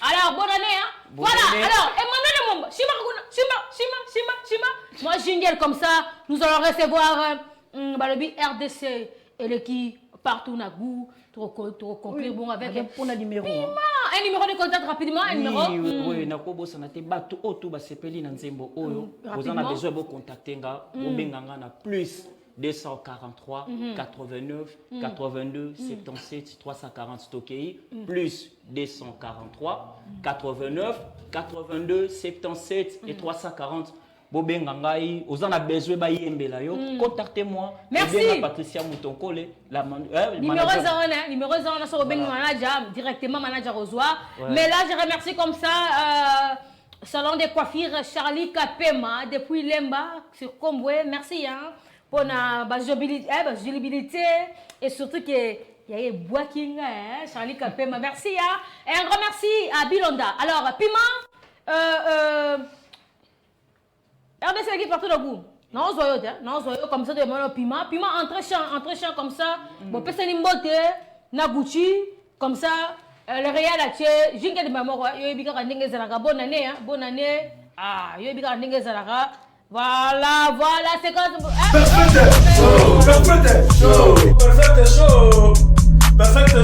Alors, bonne année, hein. Voilà, alors, Emmanuel Mumba. Shima. Moi, jingle comme ça, nous allons recevoir Balobi RDC et l'équipe partout na goût. Trop conclure bon avec pour un numéro. Un numéro de contact rapidement, un numéro. Oui, na ko bosa na te batu oto ba sepeli na nzembo oyo. Vous en avez besoin de contacter nga, obenganga na plus 243 89 82 77 340 Stokei plus 243 89 82 77 et 340 Bobengangai, aux en a besoin de yembela yo. Contactez-moi. Merci. Patricia Moutonkole, la numéro 0 sur Bobenga manager directement manager aux oies. Mais là je remercie comme ça salon de coiffure Charlie Kapema depuis Lemba sur Comboué. Merci hein pour la visibilité et surtout que il y a Boaking Charlie Kapema. Merci hein. Et un grand merci à Bilonda. Alors Piment RDC qui partout de vous. Non, zoyo comme ça de mon piment entre champ comme ça. Bon personne mbote na Gucci comme ça le réel a tué jingle de maman yo bika ndenge zalaka bonne année hein bonne année ah yo bika ndenge zalaka voilà c'est comme perfect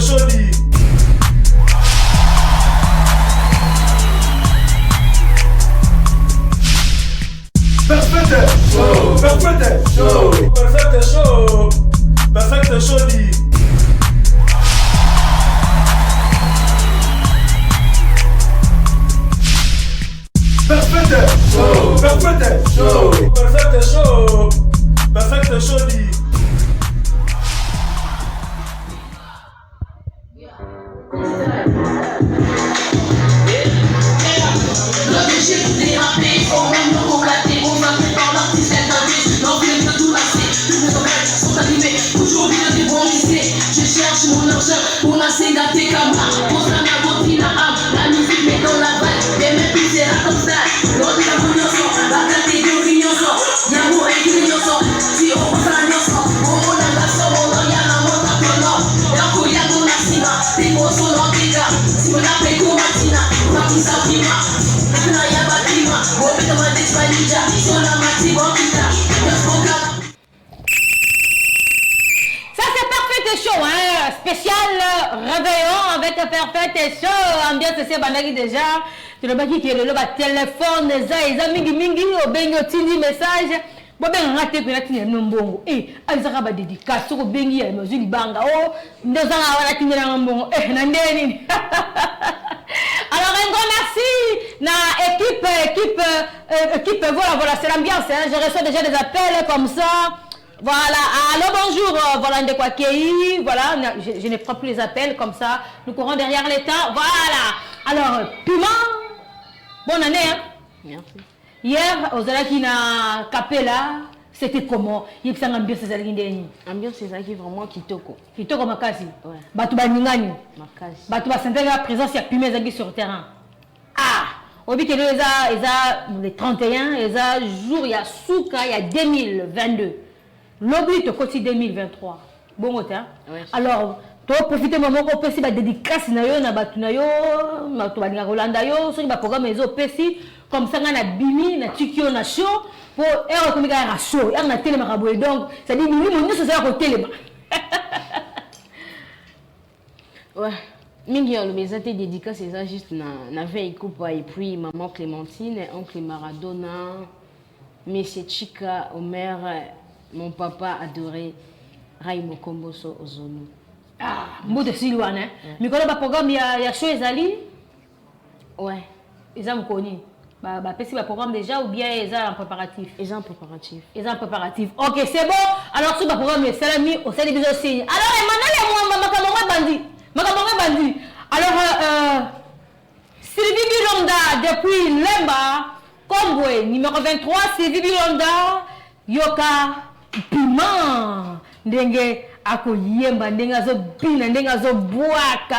show dit Perfect show dit Perfect show dit mon argent pour la ségater comme moi. Pour ça, ma beauté, la musique met dans la vague. Et même puis c'est la comme ça. L'autre, la bonne la catégorie, l'amour est une si on pense à on a la somme, on a la montre. Show, hein? Spécial réveillon avec Perfect Show. Ambiance c'est bandagi déjà. Tu le baki qui est le téléphone, ils ont mingi au bengo tindi message. Bon ben raté que la tini nombongo. Azaka ba dédicace au bengi ya mozuli banga. Oh, ndozanga wala tini na mbongo. Nandeni. Alors un grand merci na équipe voilà c'est l'ambiance hein. Je reçois déjà des appels comme ça. Voilà, allô bonjour, voilà Ndekwakéi, voilà, je ne prends plus les appels comme ça, nous courons derrière l'État, voilà. Alors, Piment, bonne année, hein? Merci. Hier, aux Alakina Capella, c'était comment? Il y a une ambiance des Alakindeni. Ambiance des Alakindeni vraiment kitoko. Kitoko makasi. Ouais. Batouba Ningani. Makasi. Batouba sentait la présence, il y a Piment Zagi sur le terrain. Ah! Au but que les 31, les jours, il y a Souka, il y a 2022. L'oblit au quotidien 2023. Bon côté. Ouais, alors, tu as profité moment qu'on peut la dédicace na yo na batu na yo, na to balinga Rolanda yo, so ba programme ezo pesi comme ça na bimi na tikio na show pour ero comme ka show, ya na télé maraboy donc ça dit ni mo ça ça ko télé. Ouais. Mingi le maison te dédicace c'est ça juste na veille coupe et puis maman Clémentine, oncle Maradona, monsieur Chika, Omer, mon papa adoré, Raimo Komboso Ozonu. Ah, mode Silouane, hein? Mais quand le programme, il y a show Ezali? Ouais. Ils ont connu. Bah, c'est le programme déjà ou bien ils ont un préparatif? Ils ont un préparatif. Ils ont un préparatif. Ok, c'est bon. Alors, sur le programme, c'est l'ami, on s'est dit des signes. Alors, maintenant, ma bandi. Alors, Sylvie Bilonda, depuis Lemba, Komboué, numéro 23, Sylvie Bilonda, Yoka. Piment ndenge akoyemba ndenge azobina ndenge azoboaka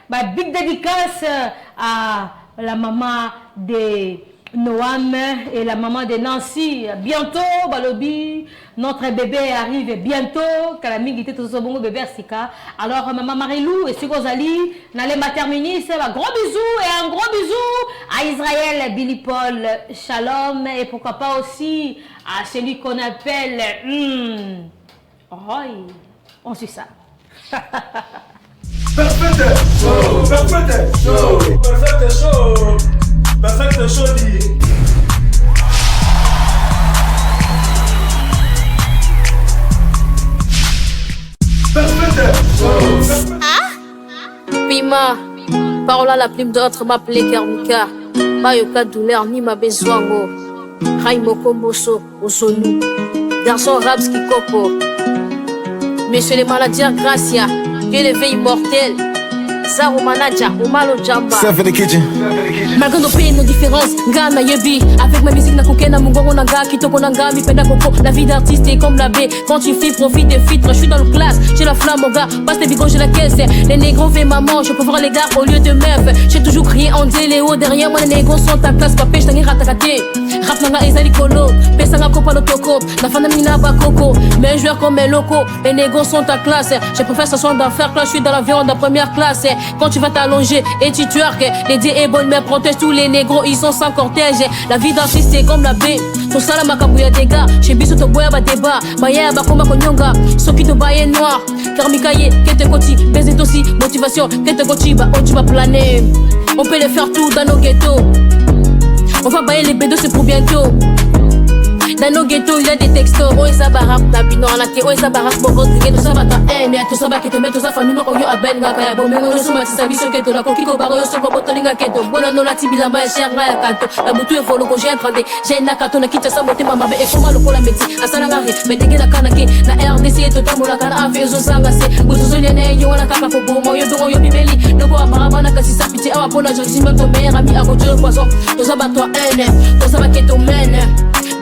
ba big dédicace à la maman de Noam et la maman de Nancy. Bientôt balobi notre bébé arrive bientôt Kalamigi était tout bon bébé Sika. Alors maman Marilou et Sigozali Nalemba terminis un gros bisou et un gros bisou à Israël Billy Paul Shalom et pourquoi pas aussi à celui qu'on appelle on suit ça. Perfect show, perfect show, perfect show, perfect show dit. Pima, parole à la plume d'autres m'appelait Kermika. Mayoka douleur ni ma besoin. Raimo Komboso, Osonu. Garçon Rabs qui coco. Monsieur les maladies, Gracia. Dieu l'éveil immortel. Zaro Manaja, Omalo Jamba. Malgré nos pays, nos différences, Ngana Yebi. Avec ma musique, na kokena, mungongo nanga, kitoko nanga, mi penda koko. La vie d'artiste est comme la baie. Quand tu fais, profite des filtres. Je suis dans le classe, j'ai la flamme, mon gars. Passe tes bigons, j'ai la caisse. Les négros fait maman, je peux voir les gars au lieu de meuf. J'ai toujours crié en déléo. Derrière moi, les négros sont à classe. Papé, je t'en ai ratakate. Rap nanga, ezali kolo. Pesanga kopa no toko. La fana mina ba coco. Mais un joueur comme mes locaux. Les négros sont à classe. Je préfère s'asseoir d'affaires classe. Je suis dans l'avion de première classe. Quand tu vas t'allonger et tu twerk, les dés est bonne mais protège tous les négros, ils sont sans cortège. La vie d'artiste c'est comme la baie. Ton salam makabouya des gars. Chez Bissou to boya ba débat. Maya ba komba konyonga. Soki to baye noir. Karmikaye, kete koti. Baiser aussi. Motivation, kete koti. Bah oh tu vas planer. On peut les faire tout dans nos ghettos. On va bailler les bédos c'est pour bientôt. Dans nos ghettos, il y a des textos. Oh, ça barraque, tapino, en athée. Oh, ça barraque, bon, gros, tout ça va ta haine. Tout ça va qui te met, tout ça, famille, on y a ben, gaka, bon, mais on se met, ça, mission, keto, la coquille, baro, son botolinga, keto. Bon, non, la tibila, ma chère, la canto. La boutou est volo, j'ai entendu. J'ai une akato, na kitcha, sa moté, ma mabe, et comment le cola métier. À Sanangari, mais dès que la kanake, la RDC, et tout le la kana, fait, zo sangase. Boutou, yo, la kaka, pour bon, yo, do, yo, bibeli. Ne quoi, marabana, kasi, sa pitié, à pour la jolie, même ton meilleur ami, à côté de poisson. Tout ça va toi, haine. Tout ça va keto, mène.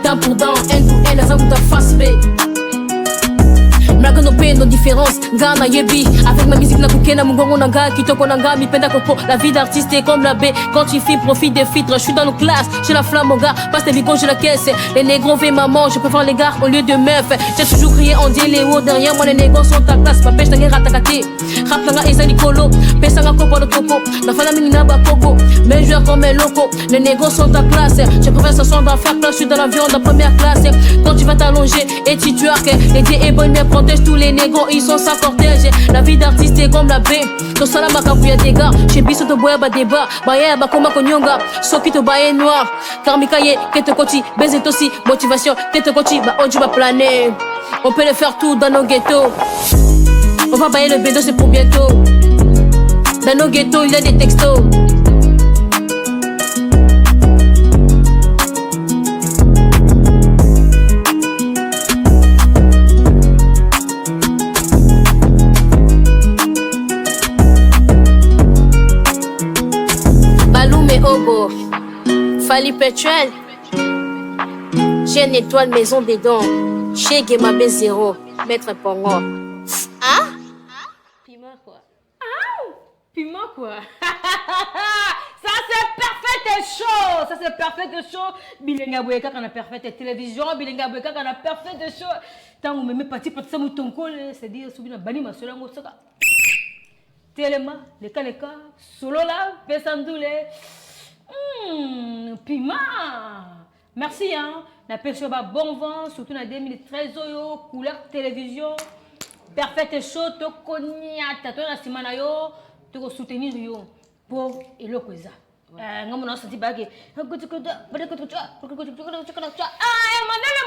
D'un pour d'un, end to end, ça vous ta face B. Malgré nos pays, nos différences, Ghana Yebi. Avec ma musique, na kokena, mungongo nanga, kitoko nanga, mi penda koko. La vie d'artiste est comme la baie. Quand tu filmes, profite des filtres. Je suis dans nos classes, j'ai la flamme, mon gars. Passe tes bicons, j'ai la caisse. Les négros fait maman, je préfère les gars au lieu de meuf. J'ai toujours crié en déléo. Derrière moi, les négros sont à classe. Ma pêche, t'as ratakate. Rap nanga, ezali kolo. Coco. La famille n'a pas Coco. Mes joueurs comme mes locaux. Les négros sont en classe. J'ai conversation d'affaires classe. Je suis dans l'avion de première classe. Quand tu vas t'allonger et tu tuarques. Les dieux et bonnes me protègent. Tous les négros ils sont sans cortège. La vie d'artiste est comme la baie. Ton salam à Kabouya des gars. Chez Bissot de Boya débat. Baye Bakoma Konyonga. Soki te baye noir. Karmikaye, Kete Koti. Baiser aussi. Motivation. Kete Koti. Bah on tu vas planer. On peut le faire tout dans nos ghettos. On va bailler le bédo, c'est pour bientôt. Dans nos ghettos, il y a des textos. Balou et Ogo. Fali Petuel. J'ai une étoile maison des dons. Chez Gemabé Zéro. Maître Pongo. Hein? Piment quoi. Ah! Piment quoi. Ça c'est parfait et chaud. Ça c'est parfait et chaud. Bilenga Boyeka quand on a parfait télévision. Bilenga Boyeka quand on a parfait et chaud. Tant on me met parti pour ça mouton col. C'est-à-dire soubina bani ma sola ngosaka. Tellement les cas solo là pesandoule. Piment. Merci hein. La personne va bon vent, surtout en 2013, couleur télévision, parfait et chaud, tu connais, tu as simana yo, tu vas soutenir yo pour et le cosa. Nous on senti pas que ah manele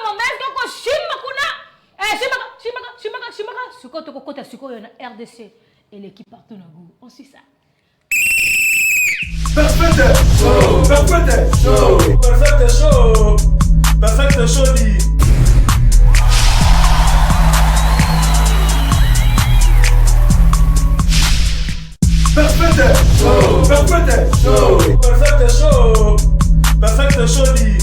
moment que shima kuna shimaka suko to kokota suko na RDC et l'équipe partout na go. On suit ça. Perfect show, perfect show, perfect show. Perfect show dit. Perfect show, perfect show, perfect show, perfect show dit.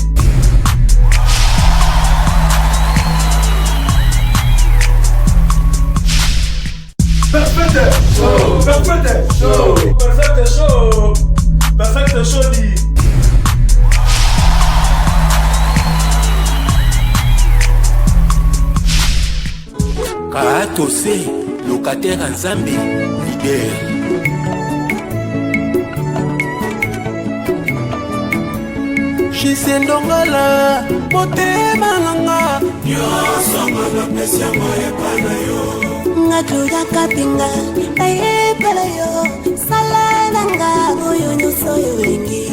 Perfect show, perfect show, perfect show, perfect show dit. Kaatose, locataire en Zambie, leader. Chisendongala, motema nanga. Nyonso ngana pesi yango epa na yo. Ngatuya kapinga, ayepela yo. Sala nanga, oyo nyonso yo wengi.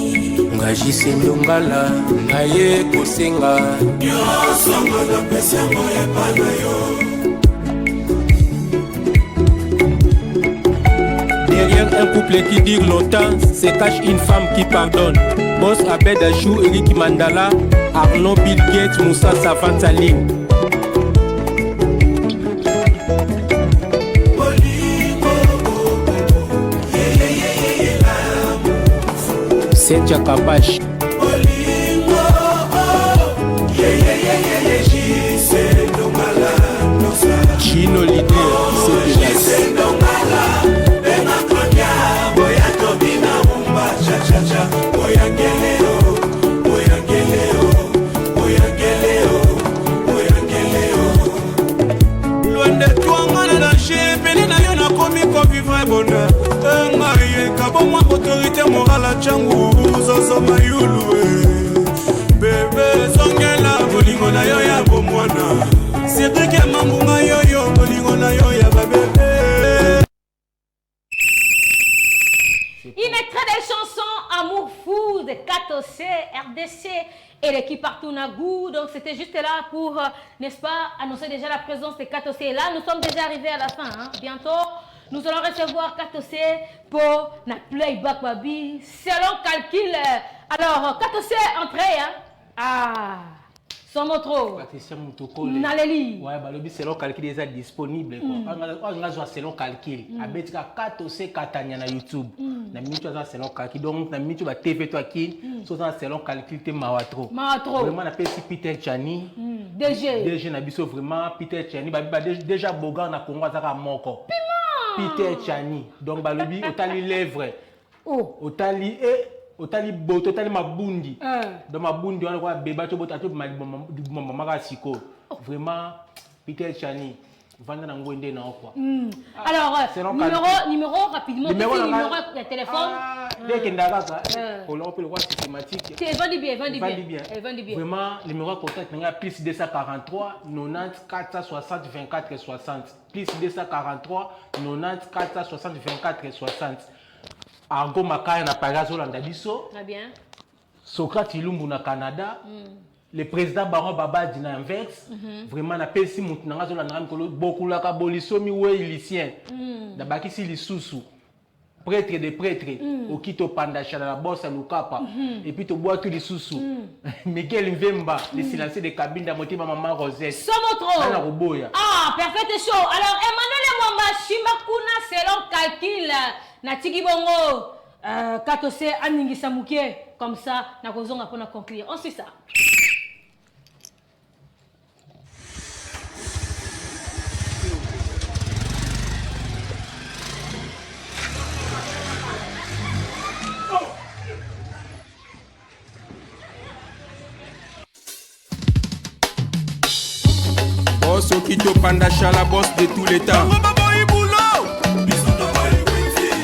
Ngajisendongala, ngaye kosenga. Nyonso ngana pesi yango epa na yo. Derrière un couple qui dure longtemps, se cache une femme qui pardonne. Boss Abed Ajou, Eric Mandala, Arnaud Bill Gates, Moussa Savant Salim. C'est Jakabash. Chino leader, c'est autorité morale à Tchangou, Zozo Mayulu. Bébé, Zongela, Bolingo na yo ya bomwana. Cédric Mamunga yo yo, Bolingo na yo ya babé. Il mettrait des chansons Amour fou de Katose, RDC et l'équipe partout Nagou. Donc c'était juste là pour, n'est-ce pas, annoncer déjà la présence de Katose. Et là, nous sommes déjà arrivés à la fin. Hein. Bientôt, nous allons recevoir Katose pour notre playback baby selon calcul. Alors, Katose, entrée. Hein. Ah, sans mot trop. Patricia Moutokole. Naleli. Ouais, bah le but selon calcul déjà disponible quoi. On a selon calcul. Abetika Katose Katanya na YouTube. Na minute ça selon calcul. Donc na minute ba TV toi qui ça selon calcul te mawatro. Mawatro. Vraiment na petit Peter Chani. DG na biso vraiment Peter Chani ba déjà boga na Congo azaka moko. Peter Chani. Donc bah le but otali lèvre. Oh. Otali otali boto otali mabundi. Dans mabundi on a beba to bota to maman siko. Vraiment Peter Chani. vendre na ngwende na quoi. Alors numéro rapidement, numéro de téléphone. Dès que ndaka pour l'opéra le systématique. Tu vendu bien. Vraiment numéro contact nga plus 243 90 460 24 60. Plus 243 90 460 24 60. Argo Makaya na Pagazo Landadiso. Très bien. Socrate Ilumbu na Canada. Le président Baron Babadi na Inverse. Vraiment na pesi mutu na ngazo landram kolo beaucoup la kabolisomi we ilicien. Da bakisi lisusu. Prêtre de prêtre. Okito Pandasha la bossa Lukapa. Et puis to bois tout lisusu. Miguel Mvemba, le silencieux de Kabinda Motima Maman Rosette. Somotro. Na Roboya. Ah, parfait show. Alors Emmanuel Mwamba Shimbakuna selon calcul na tiki bongo katose aningisa mukie comme ça na kozonga pona conclure. On suit ça. Boss Okito Pandasha, la boss de tous les temps.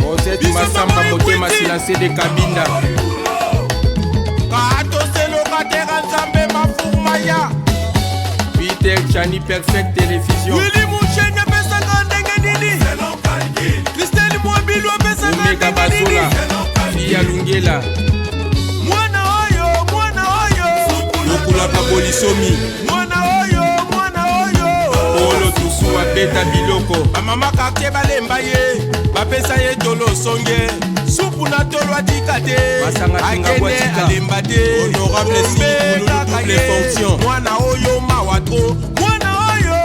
Rosette Massamba Motema silencé de Kabinda. Kato c'est locataire ensemble ma fourmaya. Peter Chani Perfect Télévision. Willy Mouchene pesa kandenge nini. Christelle Mwabilo pesa kandenge nini. Fia Lungela. Mwana oyo. Lokula Kabolisomi. Mwana oyo. Polo Tusu abeta biloko. Mama quartier balemba ye. Bapesa ye tolo songe. Supu na tolo adikate. Akene alemba de. Honorable Sipulu double fonction. Mwana oyo mawatro. Mwana oyo.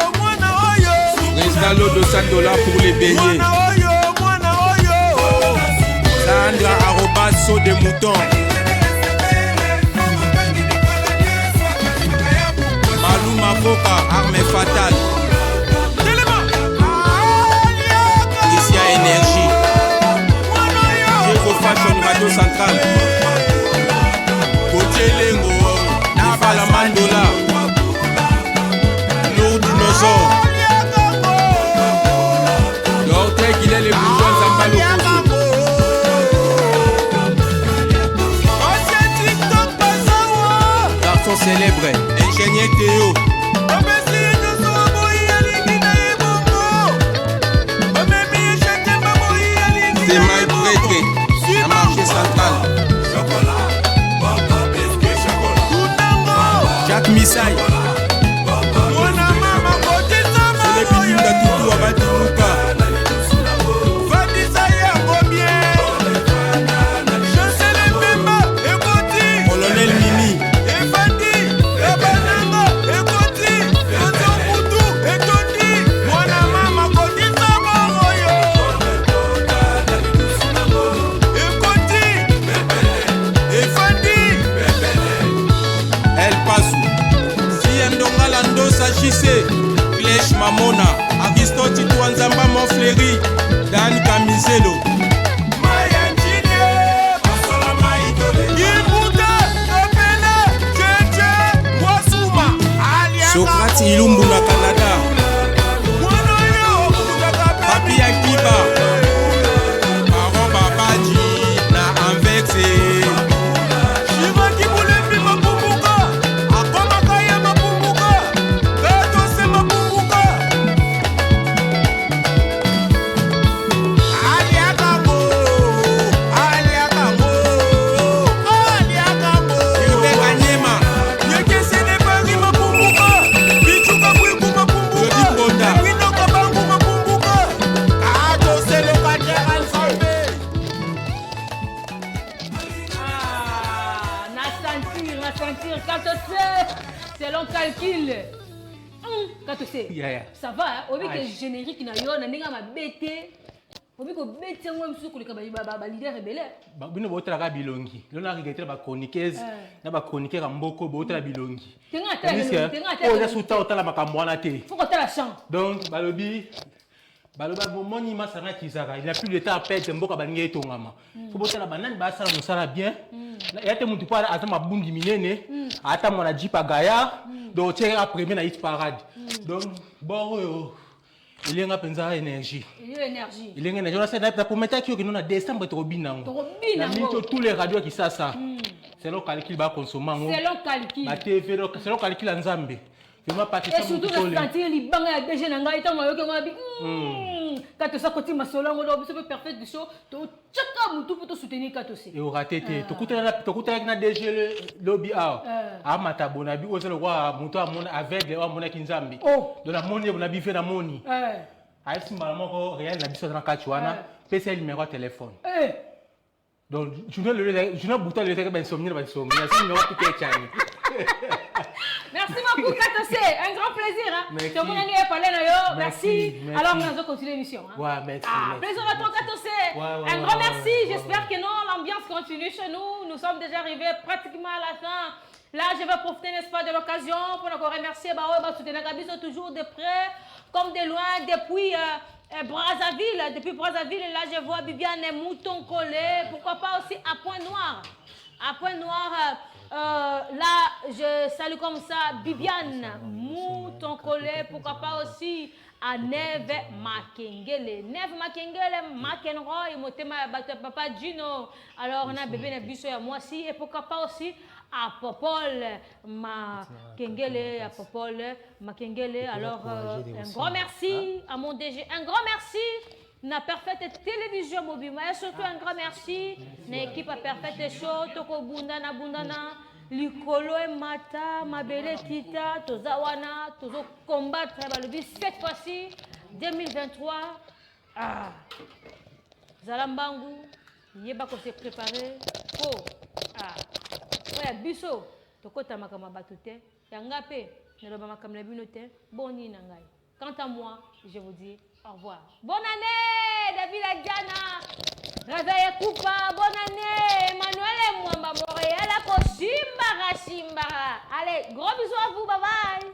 Président Lodo $100 pour les beignets. Mwana oyo. Sandra arrobas saut de mouton. Malou Mafoka, arme fatale. Énergie. Diego Fashion Radio Centrale. Côté Lengo, Nafala Mandola. Lourd dinosaure. L'orteil qu'il est le bourgeois Zambalo Koso. Garçon célèbre, ingénieur Théo. C'est my prêtre, à marché central. Jacques Missaï. C'est le bidou de Toutou à Batilouka. Colonel Mimi. Sagissé, Flèche Mamona, Aristote Touanzamba Monfléry, Dan Camizelo. Socrate Ilumbu na Canada. Papi Akiba, Baron Babadi na Anvexe. Selon calcul. Ça va, hein? Au que générique na yo na ninga mabete. Au que bete ngwa msuku lika ba leader rebelle. Ba bino botela ka bilongi. Lona rigetela ba chroniqueuse na ba chroniqueur mboko botela bilongi. Tenga. O ya suta otala makambo wana te. Faut que tu la chance. Donc balobi baloba moni masanga kizaka. Il n'a plus de temps à perdre mboka balinga etongama. Faut botela banani ba sala mosala bien. Ya te mutu para atama bundi minene. Ata mona jipa gaya. Donc tu es premier na hit parade. Donc bon Il y a une énergie. Il y a énergie. Il y a une énergie. Pour mettre qui est en décembre, tous les radios qui ça. C'est le calcul va consommer. C'est le calcul. La TV, c'est le calcul en Zambie. Et surtout, la sentir les bangs à des jeunes en gaïta, moi, que moi, quand tu sais que tu m'as solé, on a observé parfait du show, tu as tout pour te soutenir quand tu sais. Et au raté, tu écoutes avec la DG le lobby à Matabona, bi osé le roi, mon toit, mon aveugle, mon Kinzambi. De la monnaie, on a biffé la monnaie. À ce moment, rien n'a biffé dans la Kachuana, PC le numéro de téléphone. Donc, je n'ai bouton de téléphone, sommeil, c'est le numéro de téléphone. Merci beaucoup, Katosé. Un grand plaisir. Merci. Alors, nous allons continuer l'émission. Merci. Plaisir à toi, Katosé. Un grand merci. J'espère que l'ambiance continue chez nous. Nous sommes déjà arrivés pratiquement à la fin. Là, je vais profiter, n'est-ce pas, de l'occasion pour encore remercier soutenir Gabiso toujours de près, comme de loin, depuis Brazzaville. Depuis Brazzaville, là, je vois Bibiane Mouton collé. Pourquoi pas aussi à Pointe-Noire. À Pointe-Noire. Là, je salue comme ça Bibiane Mouton collé, pourquoi pas aussi à Neve Makengele. Neve Makengele, Makenroy, Motema Papa Gino. Alors, on a bébé Nebiso et moi aussi. Et pourquoi pas aussi à Popol Makengele, à Popol Makengele. Alors, un grand merci à mon DG. Un grand merci. Na Parfaite Télévision Mobile, mais surtout un grand merci à l'équipe à Parfaite Show, Toko Bundana Bundana, Likolo et Mata, Mabele Tita, Tozawana, Tozo combattre cette fois-ci, 2023. Zalambangu, Yeba ko se préparer, ouais, Bisso, Toko Tamakama Batute, Yangape, Nelobama Kamlabinote, Boni Nangai. Quant à moi, je vous dis au revoir. Bonne année, David Adjana. Razaye Koupa, bonne année. Emmanuel Mwamba Montréal, Simbara. Allez, gros bisous à vous, bye bye.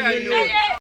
Hey,